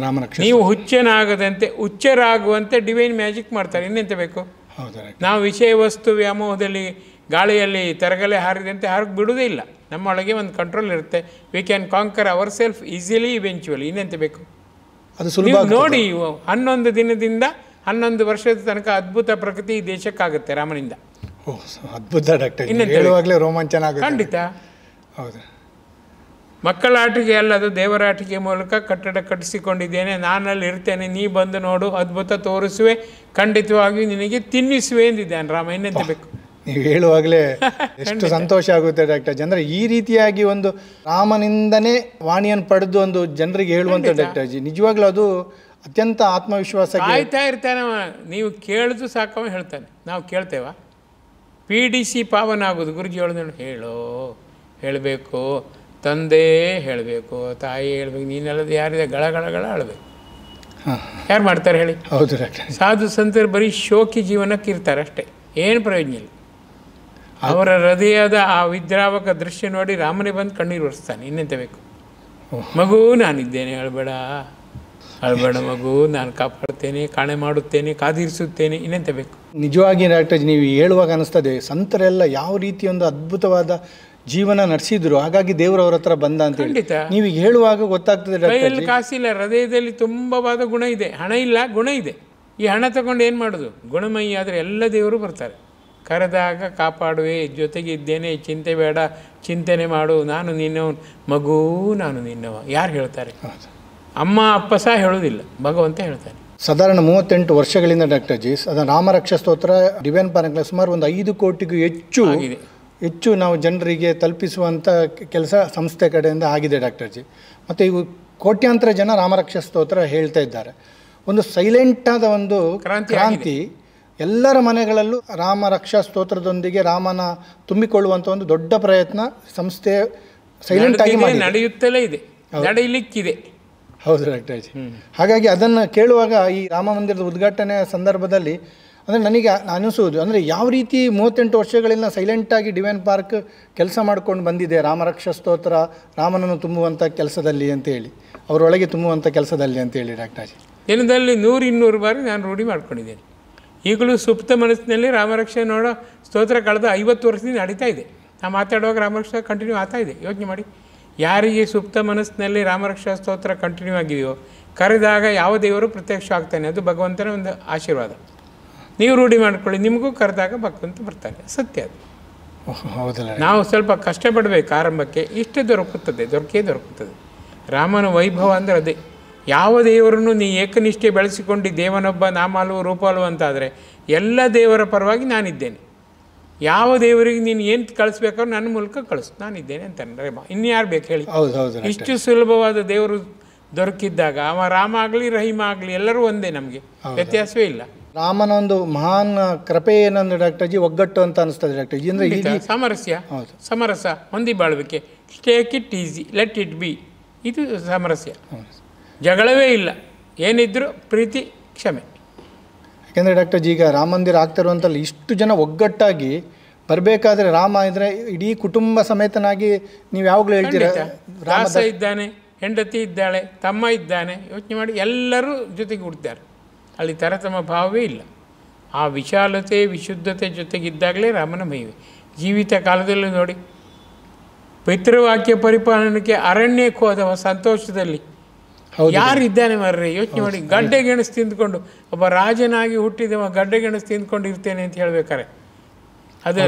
ರಾಮರಕ್ಷಾ ನೀವು ಹುಚ್ಚನಾಗದಂತೆ ಹುಚ್ಚರಾಗುವಂತೆ ಡಿವೈನ್ ಮ್ಯಾಜಿಕ್ ಮಾಡ್ತಾರೆ. ಇನ್ನೆಂತ ಬೇಕು? ಹೌದಾ? ನಾವು ವಿಷಯ ವಸ್ತು ವ್ಯಾಮೋಹದಲ್ಲಿ ಗಾಳಿಯಲ್ಲಿ ತರಗಲೆ ಹಾರಿದಂತೆ ಹಾರಕ್ಕೆ ಬಿಡುವುದೇ ಇಲ್ಲ. ನಮ್ಮೊಳಗೆ ಒಂದು ಕಂಟ್ರೋಲ್ ಇರುತ್ತೆ. We can conquer our self easily eventually. ಇನ್ನೆಂತ ಬೇಕು? ಅದು ಸುಲಭ. ನೀವು ನೋಡಿ, 11 ದಿನದಿಂದ 11 ವರ್ಷದ ತನಕ ಅದ್ಭುತ ಪ್ರಗತಿ ಈ ದೇಶಕ್ಕಾಗುತ್ತೆ ರಾಮನಿಂದ. ಅದ್ಭುತ ಡಾಕ್ಟರ್, ಹೇಳುವಾಗಲೇ ರೋಮಾಂಚನ ಆಗುತ್ತೆ. ಖಂಡಿತ. ಹೌದು. ಮಕ್ಕಳ ಆಟಿಕೆ ಅಲ್ಲ, ಅದು ದೇವರ ಆಟಿಕೆ ಮೂಲಕ ಕಟ್ಟಡ ಕಟ್ಟಿಸಿಕೊಂಡಿದ್ದೇನೆ, ನಾನಲ್ಲಿ ಇರ್ತೇನೆ, ನೀ ಬಂದು ನೋಡು, ಅದ್ಭುತ ತೋರಿಸುವೆ, ಖಂಡಿತವಾಗಿಯೂ ನಿನಗೆ ತಿನ್ನಿಸುವೆ ಎಂದಿದ್ದಾನೆ ರಾಮ. ಇನ್ನೆಂತ ಬೇಕು? ನೀವು ಹೇಳುವಾಗಲೇ ಎಷ್ಟು ಸಂತೋಷ ಆಗುತ್ತೆ ಡಾಕ್ಟರ್. ಅಂದರೆ ಈ ರೀತಿಯಾಗಿ ಒಂದು ರಾಮನಿಂದನೇ ವಾಣಿಯನ್ನು ಪಡೆದು ಒಂದು ಜನರಿಗೆ ಹೇಳುವಂಥ ಡಾಕ್ಟರ್ ಜಿ, ನಿಜವಾಗ್ಲೂ ಅದು ಅತ್ಯಂತ ಆತ್ಮವಿಶ್ವಾಸ. ಕಾಯ್ತಾ ಇರ್ತಾನೆ. ನೀವು ಕೇಳಿದ್ರು ಸಾಕವ ಹೇಳ್ತಾನೆ. ನಾವು ಕೇಳ್ತೇವ? PDC ಪಾವನ ಆಗೋದು ಗುರುಜಿ ಹೇಳೋದು. ಹೇಳಬೇಕು, ತಂದೆ ಹೇಳಬೇಕು, ತಾಯಿ ಹೇಳಬೇಕು, ನೀನೆಲ್ಲದು ಯಾರಿದೆ ಗಳ ಗಳ ಗಳ ಹೇಳಬೇಕು. ಯಾರು ಮಾಡ್ತಾರೆ ಹೇಳಿ? ಹೌದು ಡಾಕ್ಟರ್. ಸಾಧು ಸಂತರು ಬರೀ ಶೋಕಿ ಜೀವನಕ್ಕೆ ಇರ್ತಾರೆ ಅಷ್ಟೇ, ಏನು ಪ್ರಯೋಜನ ಇಲ್ಲ. ಅವರ ಹೃದಯದ ಆ ವಿದ್ರಾವಕ ದೃಶ್ಯ ನೋಡಿ ರಾಮನೇ ಬಂದು ಕಣ್ಣೀರು ಒರೆಸ್ತಾನೆ, ಇನ್ನೆಂತ ಬೇಕು? ಮಗು ನಾನಿದ್ದೇನೆ, ಅಳಬೇಡ ಅಳಬೇಡ ಮಗು, ನಾನು ಕಾಪಾಡ್ತೇನೆ, ಕಾಣೆ ಮಾಡುತ್ತೇನೆ, ಕಾದಿರಿಸುತ್ತೇನೆ, ಇನ್ನೆಂತ ಬೇಕು? ನಿಜವಾಗಿ ಡಾಕ್ಟರ್ ನೀವು ಹೇಳುವಾಗ ಅನಿಸ್ತದೆ, ಸಂತರೆಲ್ಲ ಯಾವ ರೀತಿ ಒಂದು ಅದ್ಭುತವಾದ ಜೀವನ ನಡೆಸಿದ್ರು, ಹಾಗಾಗಿ ದೇವರು ಅವ್ರ ಹತ್ರ ಬಂದ ಅಂತ ಹೇಳಿ. ಖಂಡಿತ. ನೀವು ಹೇಳುವಾಗ ಗೊತ್ತಾಗ್ತದೆ ಕೈಯಲ್ಲಿ ಡಾಕ್ಟರ್. ಕಾಸಿಲ್ಲ, ಹೃದಯದಲ್ಲಿ ತುಂಬವಾದ ಗುಣ ಇದೆ. ಹಣ ಇಲ್ಲ, ಗುಣ ಇದೆ. ಈ ಹಣ ತಗೊಂಡು ಏನು ಮಾಡೋದು? ಗುಣಮಯಿ ಆದರೆ ಎಲ್ಲ ದೇವರು ಬರ್ತಾರೆ. ಕರೆದಾಗ ಕಾಪಾಡುವೆ, ಜೊತೆಗೆ ಇದ್ದೇನೆ, ಚಿಂತೆ ಬೇಡ, ಚಿಂತನೆ ಮಾಡು, ನಾನು ನಿನ್ನವ ಮಗು, ನಾನು ನಿನ್ನವ. ಯಾರು ಹೇಳ್ತಾರೆ? ಅಮ್ಮ ಅಪ್ಪ ಸಹ ಹೇಳೋದಿಲ್ಲ, ಭಗವಂತ ಹೇಳ್ತಾನೆ. ಸಾಧಾರಣ 38 ವರ್ಷಗಳಿಂದ ಡಾಕ್ಟರ್ ಜಿ ಅದನ್ನು ರಾಮರಕ್ಷ ಸ್ತೋತ್ರ ಡಿವೈನ್ ಪಾರ್ಕ್ನ ಸುಮಾರು ಒಂದು 5 ಕೋಟಿಗೂ ಹೆಚ್ಚು ನಾವು ಜನರಿಗೆ ತಲುಪಿಸುವಂಥ ಕೆಲಸ ಸಂಸ್ಥೆ ಕಡೆಯಿಂದ ಆಗಿದೆ ಡಾಕ್ಟರ್ ಜಿ. ಮತ್ತು ಇವು ಕೋಟ್ಯಾಂತರ ಜನ ರಾಮರಕ್ಷ ಸ್ತೋತ್ರ ಹೇಳ್ತಾ ಇದ್ದಾರೆ. ಒಂದು ಸೈಲೆಂಟಾದ ಒಂದು ಕ್ರಾಂತಿ ಎಲ್ಲರ ಮನೆಗಳಲ್ಲೂ ರಾಮರಕ್ಷಾ ಸ್ತೋತ್ರದೊಂದಿಗೆ ರಾಮನ ತುಂಬಿಕೊಳ್ಳುವಂಥ ಒಂದು ದೊಡ್ಡ ಪ್ರಯತ್ನ ಸಂಸ್ಥೆ ಸೈಲೆಂಟ್ ಆಗಿ ನಡೆಯುತ್ತಲೇ ಇದೆ, ನಡೆಯಲಿಕ್ಕಿದೆ. ಹೌದು ಡಾಕ್ಟರ್ ಜಿ. ಹಾಗಾಗಿ ಅದನ್ನು ಕೇಳುವಾಗ ಈ ರಾಮ ಮಂದಿರದ ಉದ್ಘಾಟನೆಯ ಸಂದರ್ಭದಲ್ಲಿ ಅಂದರೆ ನನಗೆ ಅನಿಸುವುದು ಅಂದರೆ ಯಾವ ರೀತಿ 38 ವರ್ಷಗಳಿಂದ ಸೈಲೆಂಟಾಗಿ ಡಿವೈನ್ ಪಾರ್ಕ್ ಕೆಲಸ ಮಾಡ್ಕೊಂಡು ಬಂದಿದೆ ರಾಮರಕ್ಷಾ ಸ್ತೋತ್ರ ರಾಮನನ್ನು ತುಂಬುವಂಥ ಕೆಲಸದಲ್ಲಿ ಅಂತೇಳಿ, ಅವರೊಳಗೆ ತುಂಬುವಂಥ ಕೆಲಸದಲ್ಲಿ ಅಂತೇಳಿ ಡಾಕ್ಟರ್ ಜಿ. ದಿನದಲ್ಲಿ 100-200 ಬಾರಿ ನಾನು ರೂಢಿ ಮಾಡ್ಕೊಂಡಿದ್ದೇನೆ. ಈಗಲೂ ಸುಪ್ತ ಮನಸ್ಸಿನಲ್ಲಿ ರಾಮರಕ್ಷೆ ನೋಡೋ ಸ್ತೋತ್ರ ಕಳೆದ 50 ವರ್ಷದಿಂದ ನಡೀತಾ ಇದೆ. ನಾನು ಮಾತಾಡುವಾಗ ರಾಮರಕ್ಷಾ ಕಂಟಿನ್ಯೂ ಆಗ್ತಾ ಇದೆ. ಯೋಚನೆ ಮಾಡಿ, ಯಾರಿಗೆ ಸುಪ್ತ ಮನಸ್ಸಿನಲ್ಲಿ ರಾಮರಕ್ಷಾ ಸ್ತೋತ್ರ ಕಂಟಿನ್ಯೂ ಆಗಿದೆಯೋ ಕರೆದಾಗ ಯಾವ ದೇವರು ಪ್ರತ್ಯಕ್ಷ ಆಗ್ತಾನೆ, ಅದು ಭಗವಂತನ ಒಂದು ಆಶೀರ್ವಾದ. ನೀವು ರೂಢಿ ಮಾಡ್ಕೊಳ್ಳಿ, ನಿಮಗೂ ಕರೆದಾಗ ಭಗವಂತ ಬರ್ತಾನೆ, ಸತ್ಯ ಅದು. ಹೌದಲ್ಲ, ನಾವು ಸ್ವಲ್ಪ ಕಷ್ಟಪಡಬೇಕು ಆರಂಭಕ್ಕೆ, ಇಷ್ಟೇ ದೊರಕುತ್ತದೆ. ರಾಮನ ವೈಭವ ಅಂದರೆ ಅದೇ. ಯಾವ ದೇವರನ್ನು ನೀ ಏಕನಿಷ್ಠೆ ಬೆಳೆಸಿಕೊಂಡು ದೇವನೊಬ್ಬ ನಾಮಾಲು ರೂಪಾಲು ಅಂತಾದರೆ ಎಲ್ಲ ದೇವರ ಪರವಾಗಿ ನಾನಿದ್ದೇನೆ. ಯಾವ ದೇವರಿಗೆ ನೀನು ಏನು ಕಳಿಸ್ಬೇಕಾದ್ರೂ ನನ್ನ ಮೂಲಕ ಕಳಿಸು, ನಾನಿದ್ದೇನೆ ಅಂತಾನೆ ರಾಮ. ಇನ್ಯಾರು ಬೇಕು ಹೇಳಿ? ಇಷ್ಟು ಸುಲಭವಾದ ದೇವರು ದೊರಕಿದ್ದಾಗ ಅವ ರಾಮ ಆಗಲಿ ರಹೀಮ ಆಗಲಿ ಎಲ್ಲರೂ ಒಂದೇ, ನಮಗೆ ವ್ಯತ್ಯಾಸವೇ ಇಲ್ಲ. ರಾಮನ ಒಂದು ಮಹಾನ್ ಕೃಪೆ ಏನಂದ್ರೆ ಡಾಕ್ಟರ್ ಜಿ ಒಗ್ಗಟ್ಟು ಅಂತ ಅನಿಸ್ತದೆ ಡಾಕ್ಟರ್ ಜಿ. ಅಂದರೆ ಸಮರಸ ಹೊಂದಿ ಬಾಳ್ಬೇಕೆ. Take it easy, let it be, ಇದು ಸಾಮರಸ್ಯ. ಜಗಳವೇ ಇಲ್ಲ, ಏನಿದ್ರು ಪ್ರೀತಿ ಕ್ಷಮೆ. ಯಾಕೆಂದರೆ ಡಾಕ್ಟರ್ ಜಿ ಈಗ ರಾಮ ಮಂದಿರ ಆಗ್ತಿರುವಂತಲ್ಲಿ ಇಷ್ಟು ಜನ ಒಗ್ಗಟ್ಟಾಗಿ ಬರಬೇಕಾದ್ರೆ ರಾಮ ಇದ್ರೆ ಇಡೀ ಕುಟುಂಬ ಸಮೇತನಾಗಿ ನೀವು ಯಾವಾಗಲೂ ಹೇಳ್ತೀರಾ. ದಾಸ ಇದ್ದಾನೆ, ಹೆಂಡತಿ ಇದ್ದಾಳೆ, ತಮ್ಮ ಇದ್ದಾನೆ, ಯೋಚನೆ ಮಾಡಿ ಎಲ್ಲರೂ ಜೊತೆಗೆ ಹುಡ್ತಾರೆ. ಅಲ್ಲಿ ತರತಮ ಭಾವವೇ ಇಲ್ಲ. ಆ ವಿಶಾಲತೆ ವಿಶುದ್ಧತೆ ಜೊತೆಗಿದ್ದಾಗಲೇ ರಾಮನ ಮಹಿಮೆ. ಜೀವಿತ ಕಾಲದಲ್ಲೂ ನೋಡಿ, ಪಿತೃವಾಕ್ಯ ಪರಿಪಾಲನೆಗೆ ಅರಣ್ಯಕ್ಕೆ ಹೋದವ ಸಂತೋಷದಲ್ಲಿ ಯಾರಿದ್ದಾನೆ ಮರ್ರೆ? ಯೋಚನೆ ಮಾಡಿ, ಗಡ್ಡೆ ಗೆಣಸು ತಿಂದ್ಕೊಂಡು ಒಬ್ಬ ರಾಜನಾಗಿ ಹುಟ್ಟಿದವ ಗಡ್ಡೆ ಗೆಣಸು ತಿಂದ್ಕೊಂಡು ಇರ್ತೇನೆ ಅಂತ ಹೇಳ್ಬೇಕಾರೆ ಅದು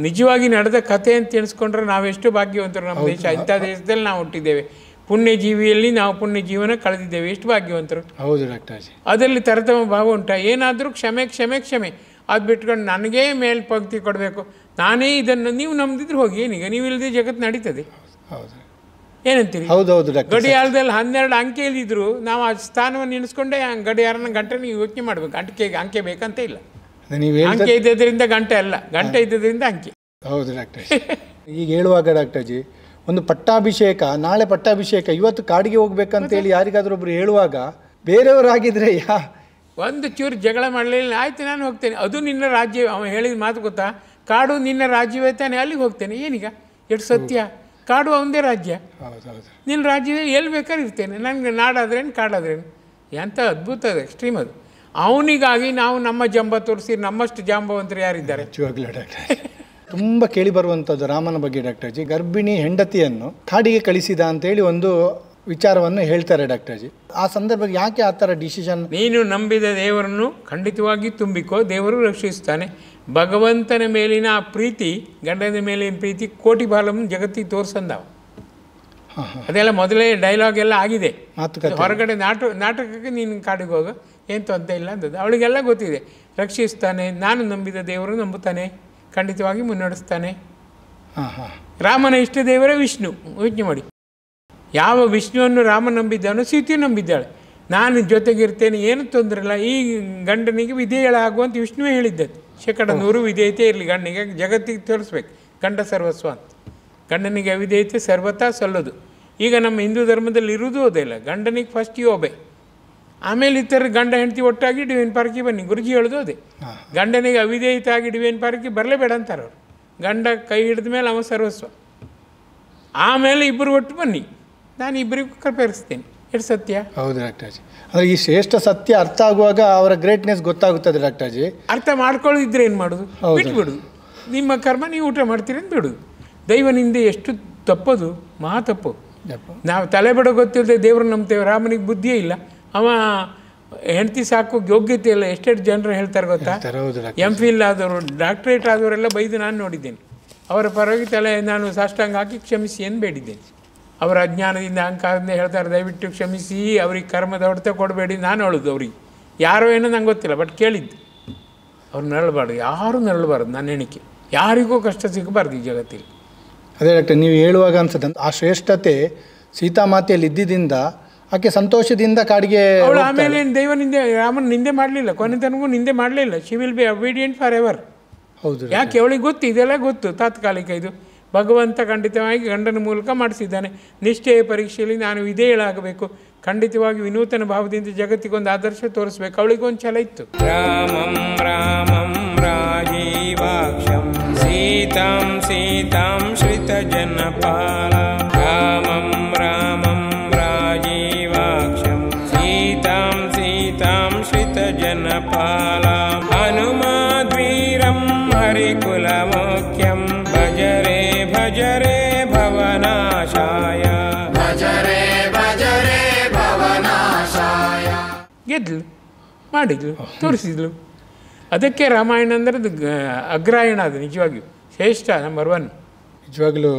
ನಿಜವಾಗಿ ನಡೆದ ಕಥೆ ಅಂತ ಎಣಿಸ್ಕೊಂಡ್ರೆ ನಾವೆಷ್ಟು ಭಾಗ್ಯವಂತರು. ನಮ್ಮ ದೇಶ ಇಂಥ ದೇಶದಲ್ಲಿ ನಾವು ಹುಟ್ಟಿದ್ದೇವೆ, ಪುಣ್ಯ ಜೀವಿಯಲ್ಲಿ ನಾವು ಪುಣ್ಯ ಜೀವನ ಕಳೆದಿದ್ದೇವೆ, ಎಷ್ಟು ಭಾಗ್ಯವಂತರು. ಹೌದು ಡಾಕ್ಟರ್ ಜಿ. ಅದರಲ್ಲಿ ತರತಮ ಭಾವ ಉಂಟಾ? ಏನಾದರೂ ಕ್ಷಮೆ ಕ್ಷಮೆ ಕ್ಷಮೆ ಅದು ಬಿಟ್ಕೊಂಡು ನನಗೇ ಮೇಲ್ಪಂಕ್ತಿ ಕೊಡಬೇಕು, ನಾನೇ ಇದನ್ನು ನೀವು ನಂಬಿದ್ರೆ ಹೋಗಿ, ಏನೀಗ ನೀವು ಇಲ್ಲದೆ ಜಗತ್ತು ನಡೀತದೆ. ಹೌದು, ಏನಂತೀರಿ? ಹೌದೌದು. ಗಡಿಯಾರದಲ್ಲಿ 12 ಅಂಕೆ ಇದ್ದಿದ್ರು ನಾವು ಆ ಸ್ಥಾನವನ್ನು ನೆನೆಸ್ಕೊಂಡೆ ಗಡಿಯಾರನ ಗಂಟೆ ನೀವು ಯೋಚನೆ ಮಾಡಬೇಕು. ಅಂಕೆ ಬೇಕಂತ ಇಲ್ಲ, ಅಂಕೆ ಇದ್ದದ್ರಿಂದ ಗಂಟೆ ಅಲ್ಲ, ಗಂಟೆ ಇದ್ದದ್ರಿಂದ ಅಂಕೆ. ಹೌದು ಡಾಕ್ಟರ್. ಈಗ ಹೇಳುವಾಗ ಡಾಕ್ಟರ್ ಜಿ ಒಂದು ಪಟ್ಟಾಭಿಷೇಕ, ನಾಳೆ ಪಟ್ಟಾಭಿಷೇಕ, ಇವತ್ತು ಕಾಡಿಗೆ ಹೋಗ್ಬೇಕಂತೇಳಿ ಯಾರಿಗಾದ್ರೂ ಒಬ್ರು ಹೇಳುವಾಗ ಬೇರೆಯವರಾಗಿದ್ರೆ ಒಂದು ಚೂರು ಜಗಳ ಮಾಡಲಿಲ್ಲ, ಆಯ್ತು ನಾನು ಹೋಗ್ತೇನೆ, ಅದು ನಿನ್ನ ರಾಜ್ಯ. ಅವ ಹೇಳಿದ ಮಾತು ಗೊತ್ತಾ? ಕಾಡು ನಿನ್ನ ರಾಜ್ಯವೇ ತಾನೆ, ಅಲ್ಲಿಗೆ ಹೋಗ್ತೇನೆ. ಏನೀಗ ಎಷ್ಟು ಸತ್ಯ? ಕಾಡು ಅವನದೇ ರಾಜ್ಯ, ನಿನ್ನ ರಾಜ್ಯವೇ, ಎಲ್ಲಿ ಬೇಕಾದ್ರೆ ಇರ್ತೇನೆ, ನನಗೆ ನಾಡಾದ್ರೇನು ಕಾಡಾದ್ರೇನು. ಎಂಥ ಅದ್ಭುತ ಅದು, ಎಕ್ಸ್ಟ್ರೀಮ್ ಅದು. ಅವನಿಗಾಗಿ ನಾವು ನಮ್ಮ ಜಂಬ ತೋರಿಸಿ ನಮ್ಮಷ್ಟು ಜಾಂಬವಂತರು ಯಾರಿದ್ದಾರೆ? ತುಂಬ ಕೇಳಿ ಬರುವಂಥದ್ದು ರಾಮನ ಬಗ್ಗೆ ಡಾಕ್ಟರ್ ಜಿ, ಗರ್ಭಿಣಿ ಹೆಂಡತಿಯನ್ನು ಕಾಡಿಗೆ ಕಳಿಸಿದ ಅಂತೇಳಿ ಒಂದು ವಿಚಾರವನ್ನು ಹೇಳ್ತಾರೆ ಡಾಕ್ಟರ್ ಜಿ. ಆ ಸಂದರ್ಭದಲ್ಲಿ ಯಾಕೆ ಆ ಥರ ಡಿಸಿಷನ್? ನೀನು ನಂಬಿದ ದೇವರನ್ನು ಖಂಡಿತವಾಗಿ ತುಂಬಿಕೋ, ದೇವರು ರಕ್ಷಿಸ್ತಾನೆ. ಭಗವಂತನ ಮೇಲಿನ ಆ ಪ್ರೀತಿ, ಗಂಡನ ಮೇಲಿನ ಪ್ರೀತಿ ಕೋಟಿ ಬಾಲವನ್ನು ಜಗತ್ತಿಗೆ ತೋರಿಸಂದವ. ಅದೆಲ್ಲ ಮೊದಲೇ ಡೈಲಾಗ್ ಎಲ್ಲ ಆಗಿದೆ, ಹೊರಗಡೆ ನಾಟಕಕ್ಕೆ ನೀನು ಕಾಡಿಗೆ ಹೋಗ ಏನು ತೊಂದರೆ ಇಲ್ಲ ಅಂತದ್ದು. ಅವಳಿಗೆಲ್ಲ ಗೊತ್ತಿದೆ, ರಕ್ಷಿಸ್ತಾನೆ, ನಾನು ನಂಬಿದ ದೇವರು ನಂಬುತ್ತಾನೆ, ಖಂಡಿತವಾಗಿ ಮುನ್ನಡೆಸ್ತಾನೆ. ರಾಮನ ಇಷ್ಟ ದೇವರೇ ವಿಷ್ಣು. ಯೋಚನೆ ಮಾಡಿ, ಯಾವ ವಿಷ್ಣುವನ್ನು ರಾಮ ನಂಬಿದ್ದಾನೋ ಸೀತೆ ನಂಬಿದ್ದಾಳೆ. ನಾನು ಜೊತೆಗಿರ್ತೇನೆ, ಏನು ತೊಂದರೆ ಇಲ್ಲ, ಈ ಗಂಡನಿಗೆ ವಿಧೇಯಳಾಗುವಂತ ವಿಷ್ಣುವೇ ಹೇಳಿದ್ದದ್ದು. 100% ವಿಧೇಯತೆ ಇರಲಿ ಗಂಡನಿಗೆ, ಜಗತ್ತಿಗೆ ತೋರಿಸ್ಬೇಕು ಗಂಡ ಸರ್ವಸ್ವ ಅಂತ. ಗಂಡನಿಗೆ ಅವಿಧೇಯತೆ ಸರ್ವತಾ ಸಲ್ಲದು. ಈಗ ನಮ್ಮ ಹಿಂದೂ ಧರ್ಮದಲ್ಲಿ ಇರುವುದೂ ಅದೇ ಇಲ್ಲ, ಗಂಡನಿಗೆ ಫಸ್ಟ್ ಯೋಬೆ, ಆಮೇಲೆ ಇತರ ಗಂಡ ಹೆಂಡತಿ ಒಟ್ಟಾಗಿ ಡಿವೈನ್ ಪಾರ್ಕಿಗೆ ಬನ್ನಿ. ಗುರುಜಿ ಹೇಳೋದು ಅದೇ, ಗಂಡನಿಗೆ ಅವಿಧೇಯತ ಆಗಿ ಡಿವೈನ್ ಪಾರ್ಕಿಗೆ ಬರಲೇಬೇಡ ಅಂತಾರೆ ಅವರು. ಗಂಡ ಕೈ ಹಿಡಿದ ಮೇಲೆ ಅವ ಸರ್ವಸ್ವ. ಆಮೇಲೆ ಇಬ್ಬರು ಒಟ್ಟು ಬನ್ನಿ, ನಾನು ಇಬ್ಬರಿಗೂ ಕಲ್ಪರಿಸ್ತೇನೆ. ಎಷ್ಟು ಸತ್ಯ. ಹೌದು ಡಾಕ್ಟರ್ಜಿ. ಅಂದರೆ ಈ ಶ್ರೇಷ್ಠ ಸತ್ಯ ಅರ್ಥ ಆಗುವಾಗ ಅವರ ಗ್ರೇಟ್ನೆಸ್ ಗೊತ್ತಾಗುತ್ತದೆ ಡಾಕ್ಟರ್ಜಿ. ಅರ್ಥ ಮಾಡ್ಕೊಳ್ಳೋದಿದ್ರೆ ಏನು ಮಾಡೋದು? ಬಿಟ್ಬಿಡುದು. ನಿಮ್ಮ ಕರ್ಮ ನೀವು ಊಟ ಮಾಡ್ತೀರಿ ಅಂತ ಬಿಡುದು. ದೈವನಿಂದ ಎಷ್ಟು ತಪ್ಪದು, ಮಹಾ ತಪ್ಪು. ನಾವು ತಲೆ ಬಿಡೋ ಗೊತ್ತಿಲ್ಲದೆ ದೇವ್ರು ನಂಬ್ತೇವೆ. ರಾಮನಿಗೆ ಬುದ್ಧಿಯೇ ಇಲ್ಲ, ಅವ ಹೆಂಡತಿ ಸಾಕು ಯೋಗ್ಯತೆ ಇಲ್ಲ. ಎಷ್ಟೆಷ್ಟು ಜನರು ಹೇಳ್ತಾರೆ ಗೊತ್ತಾ? MPhil ಆದವರು, ಡಾಕ್ಟ್ರೇಟ್ ಆದವರೆಲ್ಲ ಬೈದು ನಾನು ನೋಡಿದ್ದೇನೆ. ಅವರ ಪರವಾಗಿ ತಲೆ ನಾನು ಸಾಷ್ಟಾಂಗ ಹಾಕಿ ಕ್ಷಮಿಸಿ ಎಂದು ಬೇಡಿದ್ದೇನೆ. ಅವರ ಅಜ್ಞಾನದಿಂದ ಅಹಂಕಾರದಿಂದ ಹೇಳ್ತಾರೆ, ದಯವಿಟ್ಟು ಕ್ಷಮಿಸಿ, ಅವ್ರಿಗೆ ಕರ್ಮದ ಹೊಡೆತ ಕೊಡಬೇಡಿ. ನಾನು ಹೇಳೋದು ಅವ್ರಿಗೆ, ಯಾರೋ ಏನೋ ನಂಗೆ ಗೊತ್ತಿಲ್ಲ, ಬಟ್ ಕೇಳಿದ್ದು. ಅವ್ರು ನರಳಬಾರ್ದು, ಯಾರೂ ನರಳಬಾರ್ದು. ನನ್ನ ಎಣಿಕೆ ಯಾರಿಗೂ ಕಷ್ಟ ಸಿಗಬಾರ್ದು ಈ ಜಗತ್ತಿಗೆ. ಅದೇ ಡಾಕ್ಟರ್, ನೀವು ಹೇಳುವಾಗ ಅನ್ಸುತ್ತೆ ಆ ಶ್ರೇಷ್ಠತೆ ಸೀತಾಮಾತೆಯಲ್ಲಿ ಇದ್ದಿದ್ದರಿಂದ ಆಕೆ ಸಂತೋಷದಿಂದ ಕಾಡಿಗೆ ಅವಳು ಆಮೇಲೆ ದೈವ ನಿಂದೆ, ರಾಮನ ನಿಂದೆ ಮಾಡಲಿಲ್ಲ, ಕೊನೆ ತನಗೂ ನಿಂದೆ ಮಾಡಲಿಲ್ಲ. She will be obedient forever. ಹೌದು. ಯಾಕೆ? ಅವಳಿಗೆ ಗೊತ್ತು, ಇದೆಲ್ಲ ಗೊತ್ತು, ತಾತ್ಕಾಲಿಕ. ಇದು ಭಗವಂತ ಖಂಡಿತವಾಗಿ ಗಂಡನ ಮೂಲಕ ಮಾಡಿಸಿದ್ದಾನೆ. ನಿಷ್ಠೆಯ ಪರೀಕ್ಷೆಯಲ್ಲಿ ನಾನು ವಿಧೇಯಳಾಗಬೇಕು, ಖಂಡಿತವಾಗಿ ವಿನೂತನ ಭಾವದಿಂದ ಜಗತ್ತಿಗೊಂದು ಆದರ್ಶ ತೋರಿಸ್ಬೇಕು. ಅವಳಿಗೊಂದು ಛಲ ಇತ್ತು. ರಾಮಂ ರಾಮಂ ರಾಜೀವಾಕ್ಷಂ ಸೀತಾಂ ಸೀತಾಂ ಶ್ರಿತಜನಪಾಲ. ರಾಮಂ ರಾಮಂ ರಾಜೀವಾಕ್ಷಂ ಸೀತಾಂ ಸೀತಾಂ ಶ್ರಿತಜನಪಾಲ. ಹನುಮಾದ್ವೀರಂ ಹರಿಕುಲಮುಖ್ಯಂ ಭಜರೆ ಭಜರೆ ಭವನಾಶಾಯ. ಭಜರೆ ಭಜರೆ ಭವನಾಶಾಯ. ಗೆದ್ಲು, ಮಾಡಿದ್ಲು, ತೋರಿಸಿದ್ಲು. ಅದಕ್ಕೆ ರಾಮಾಯಣ ಅಂದರೆ ಅಗ್ರಾಯಣ. ಅದು ನಿಜವಾಗಿಯೂ ಶ್ರೇಷ್ಠ, ನಂಬರ್ 1. ನಿಜವಾಗ್ಲೂ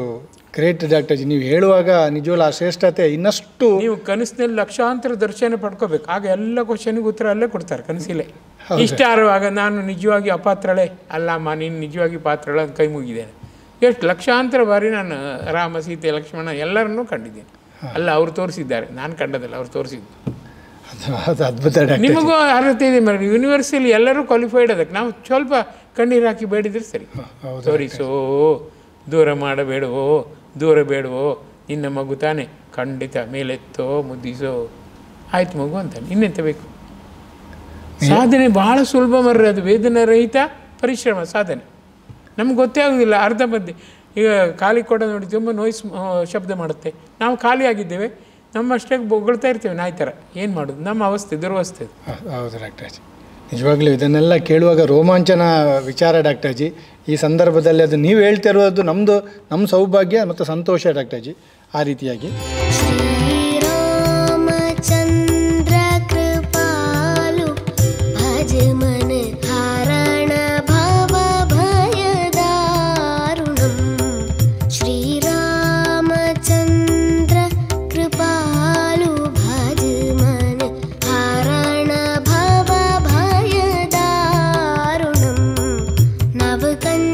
ಗ್ರೇಟ್ ಡಾಕ್ಟರ್ಜಿ. ನೀವು ಹೇಳುವಾಗ ನಿಜವಾಗ್ಲೂ ಆ ಶ್ರೇಷ್ಠತೆ ಇನ್ನಷ್ಟು. ನೀವು ಕನಸಿನಲ್ಲಿ ಲಕ್ಷಾಂತರ ದರ್ಶನ ಪಡ್ಕೋಬೇಕು. ಆಗ ಎಲ್ಲ ಕ್ವಶನ್ಗೆ ಉತ್ತರ ಅಲ್ಲೇ ಕೊಡ್ತಾರೆ ಕನಸಿಲ್ಲೇ. ಇಷ್ಟ ಆರುವಾಗ ನಾನು ನಿಜವಾಗಿ ಅಪಾತ್ರಳೆ ಅಲ್ಲಮ್ಮ, ನೀನು ನಿಜವಾಗಿ ಪಾತ್ರಳ ಅಂತ ಕೈ ಮುಗಿದ್ದೇನೆ. ಎಷ್ಟು ಲಕ್ಷಾಂತರ ಬಾರಿ ನಾನು ರಾಮ, ಸೀತೆ, ಲಕ್ಷ್ಮಣ ಎಲ್ಲರನ್ನೂ ಕಂಡಿದ್ದೇನೆ. ಅಲ್ಲ, ಅವ್ರು ತೋರಿಸಿದ್ದಾರೆ, ನಾನು ಕಂಡದಲ್ಲ, ಅವ್ರು ತೋರಿಸಿದ್ದು. ಅದು ಅದ್ಭುತ. ನಿಮಗೂ ಅರ್ಹತೆ ಇದೆ ಮೇಡಮ್. ಯೂನಿವರ್ಸಲ್ಲಿ ಎಲ್ಲರೂ ಕ್ವಾಲಿಫೈಡ್ ಅದಕ್ಕೆ. ನಾವು ಸ್ವಲ್ಪ ಕಣ್ಣೀರು ಹಾಕಿ ಬೇಡಿದ್ರೆ ಸರಿ. ತೋರಿಸೋ, ದೂರ ಮಾಡಬೇಡವೋ, ದೂರ ಬೇಡವೋ, ನಿನ್ನ ಮಗು ತಾನೆ, ಖಂಡಿತ ಮೇಲೆತ್ತೋ, ಮುದ್ದಿಸೋ, ಆಯ್ತು ಮಗು ಅಂತಾನೆ. ಇನ್ನೆಂತ ಬೇಕು? ಸಾಧನೆ ಭಾಳ ಸುಲಭ ಮರ್ರೆ. ಅದು ವೇದನೆ ರಹಿತ ಪರಿಶ್ರಮ ಸಾಧನೆ. ನಮ್ಗೆ ಗೊತ್ತೇ ಆಗೋದಿಲ್ಲ. ಅರ್ಧ ಮಧ್ಯೆ ಈಗ ಖಾಲಿ ಕೊಡ ನೋಡಿ ತುಂಬ ನೋಯ್ಸ್ ಶಬ್ದ ಮಾಡುತ್ತೆ. ನಾವು ಖಾಲಿ ಆಗಿದ್ದೇವೆ, ನಮ್ಮಷ್ಟೇ ಬೊಗಳ್ತಾ ಇರ್ತೇವೆ ನಾಯಿ ಥರ. ಏನು ಮಾಡೋದು? ನಮ್ಮ ಅವಸ್ಥೆ, ದುರವಸ್ಥೆ. ಹೌದು ಡಾಕ್ಟರ್ಜಿ. ನಿಜವಾಗ್ಲೂ ಇದನ್ನೆಲ್ಲ ಕೇಳುವಾಗ ರೋಮಾಂಚನ ವಿಚಾರ ಡಾಕ್ಟರ್ಜಿ. ಈ ಸಂದರ್ಭದಲ್ಲಿ ಅದು ನೀವು ಹೇಳ್ತಿರೋದು ನಮ್ಮ ಸೌಭಾಗ್ಯ ಮತ್ತು ಸಂತೋಷ ಡಾಕ್ಟರ್ಜಿ. ಆ ರೀತಿಯಾಗಿ ಶ್ರೀರಾಮಚಂದ್ರ ಕೃಪಾಲು ಭಜ ಮನ ಹಾರಣ ಭವ ಭಯದಾರುಣಂ. ಶ್ರೀರಾಮಚಂದ್ರ ಕೃಪಾಲು ಭಜ ಮನ ಹಾರಣ ಭವ ಭಯದಾರುಣಂ. ನವಕನ್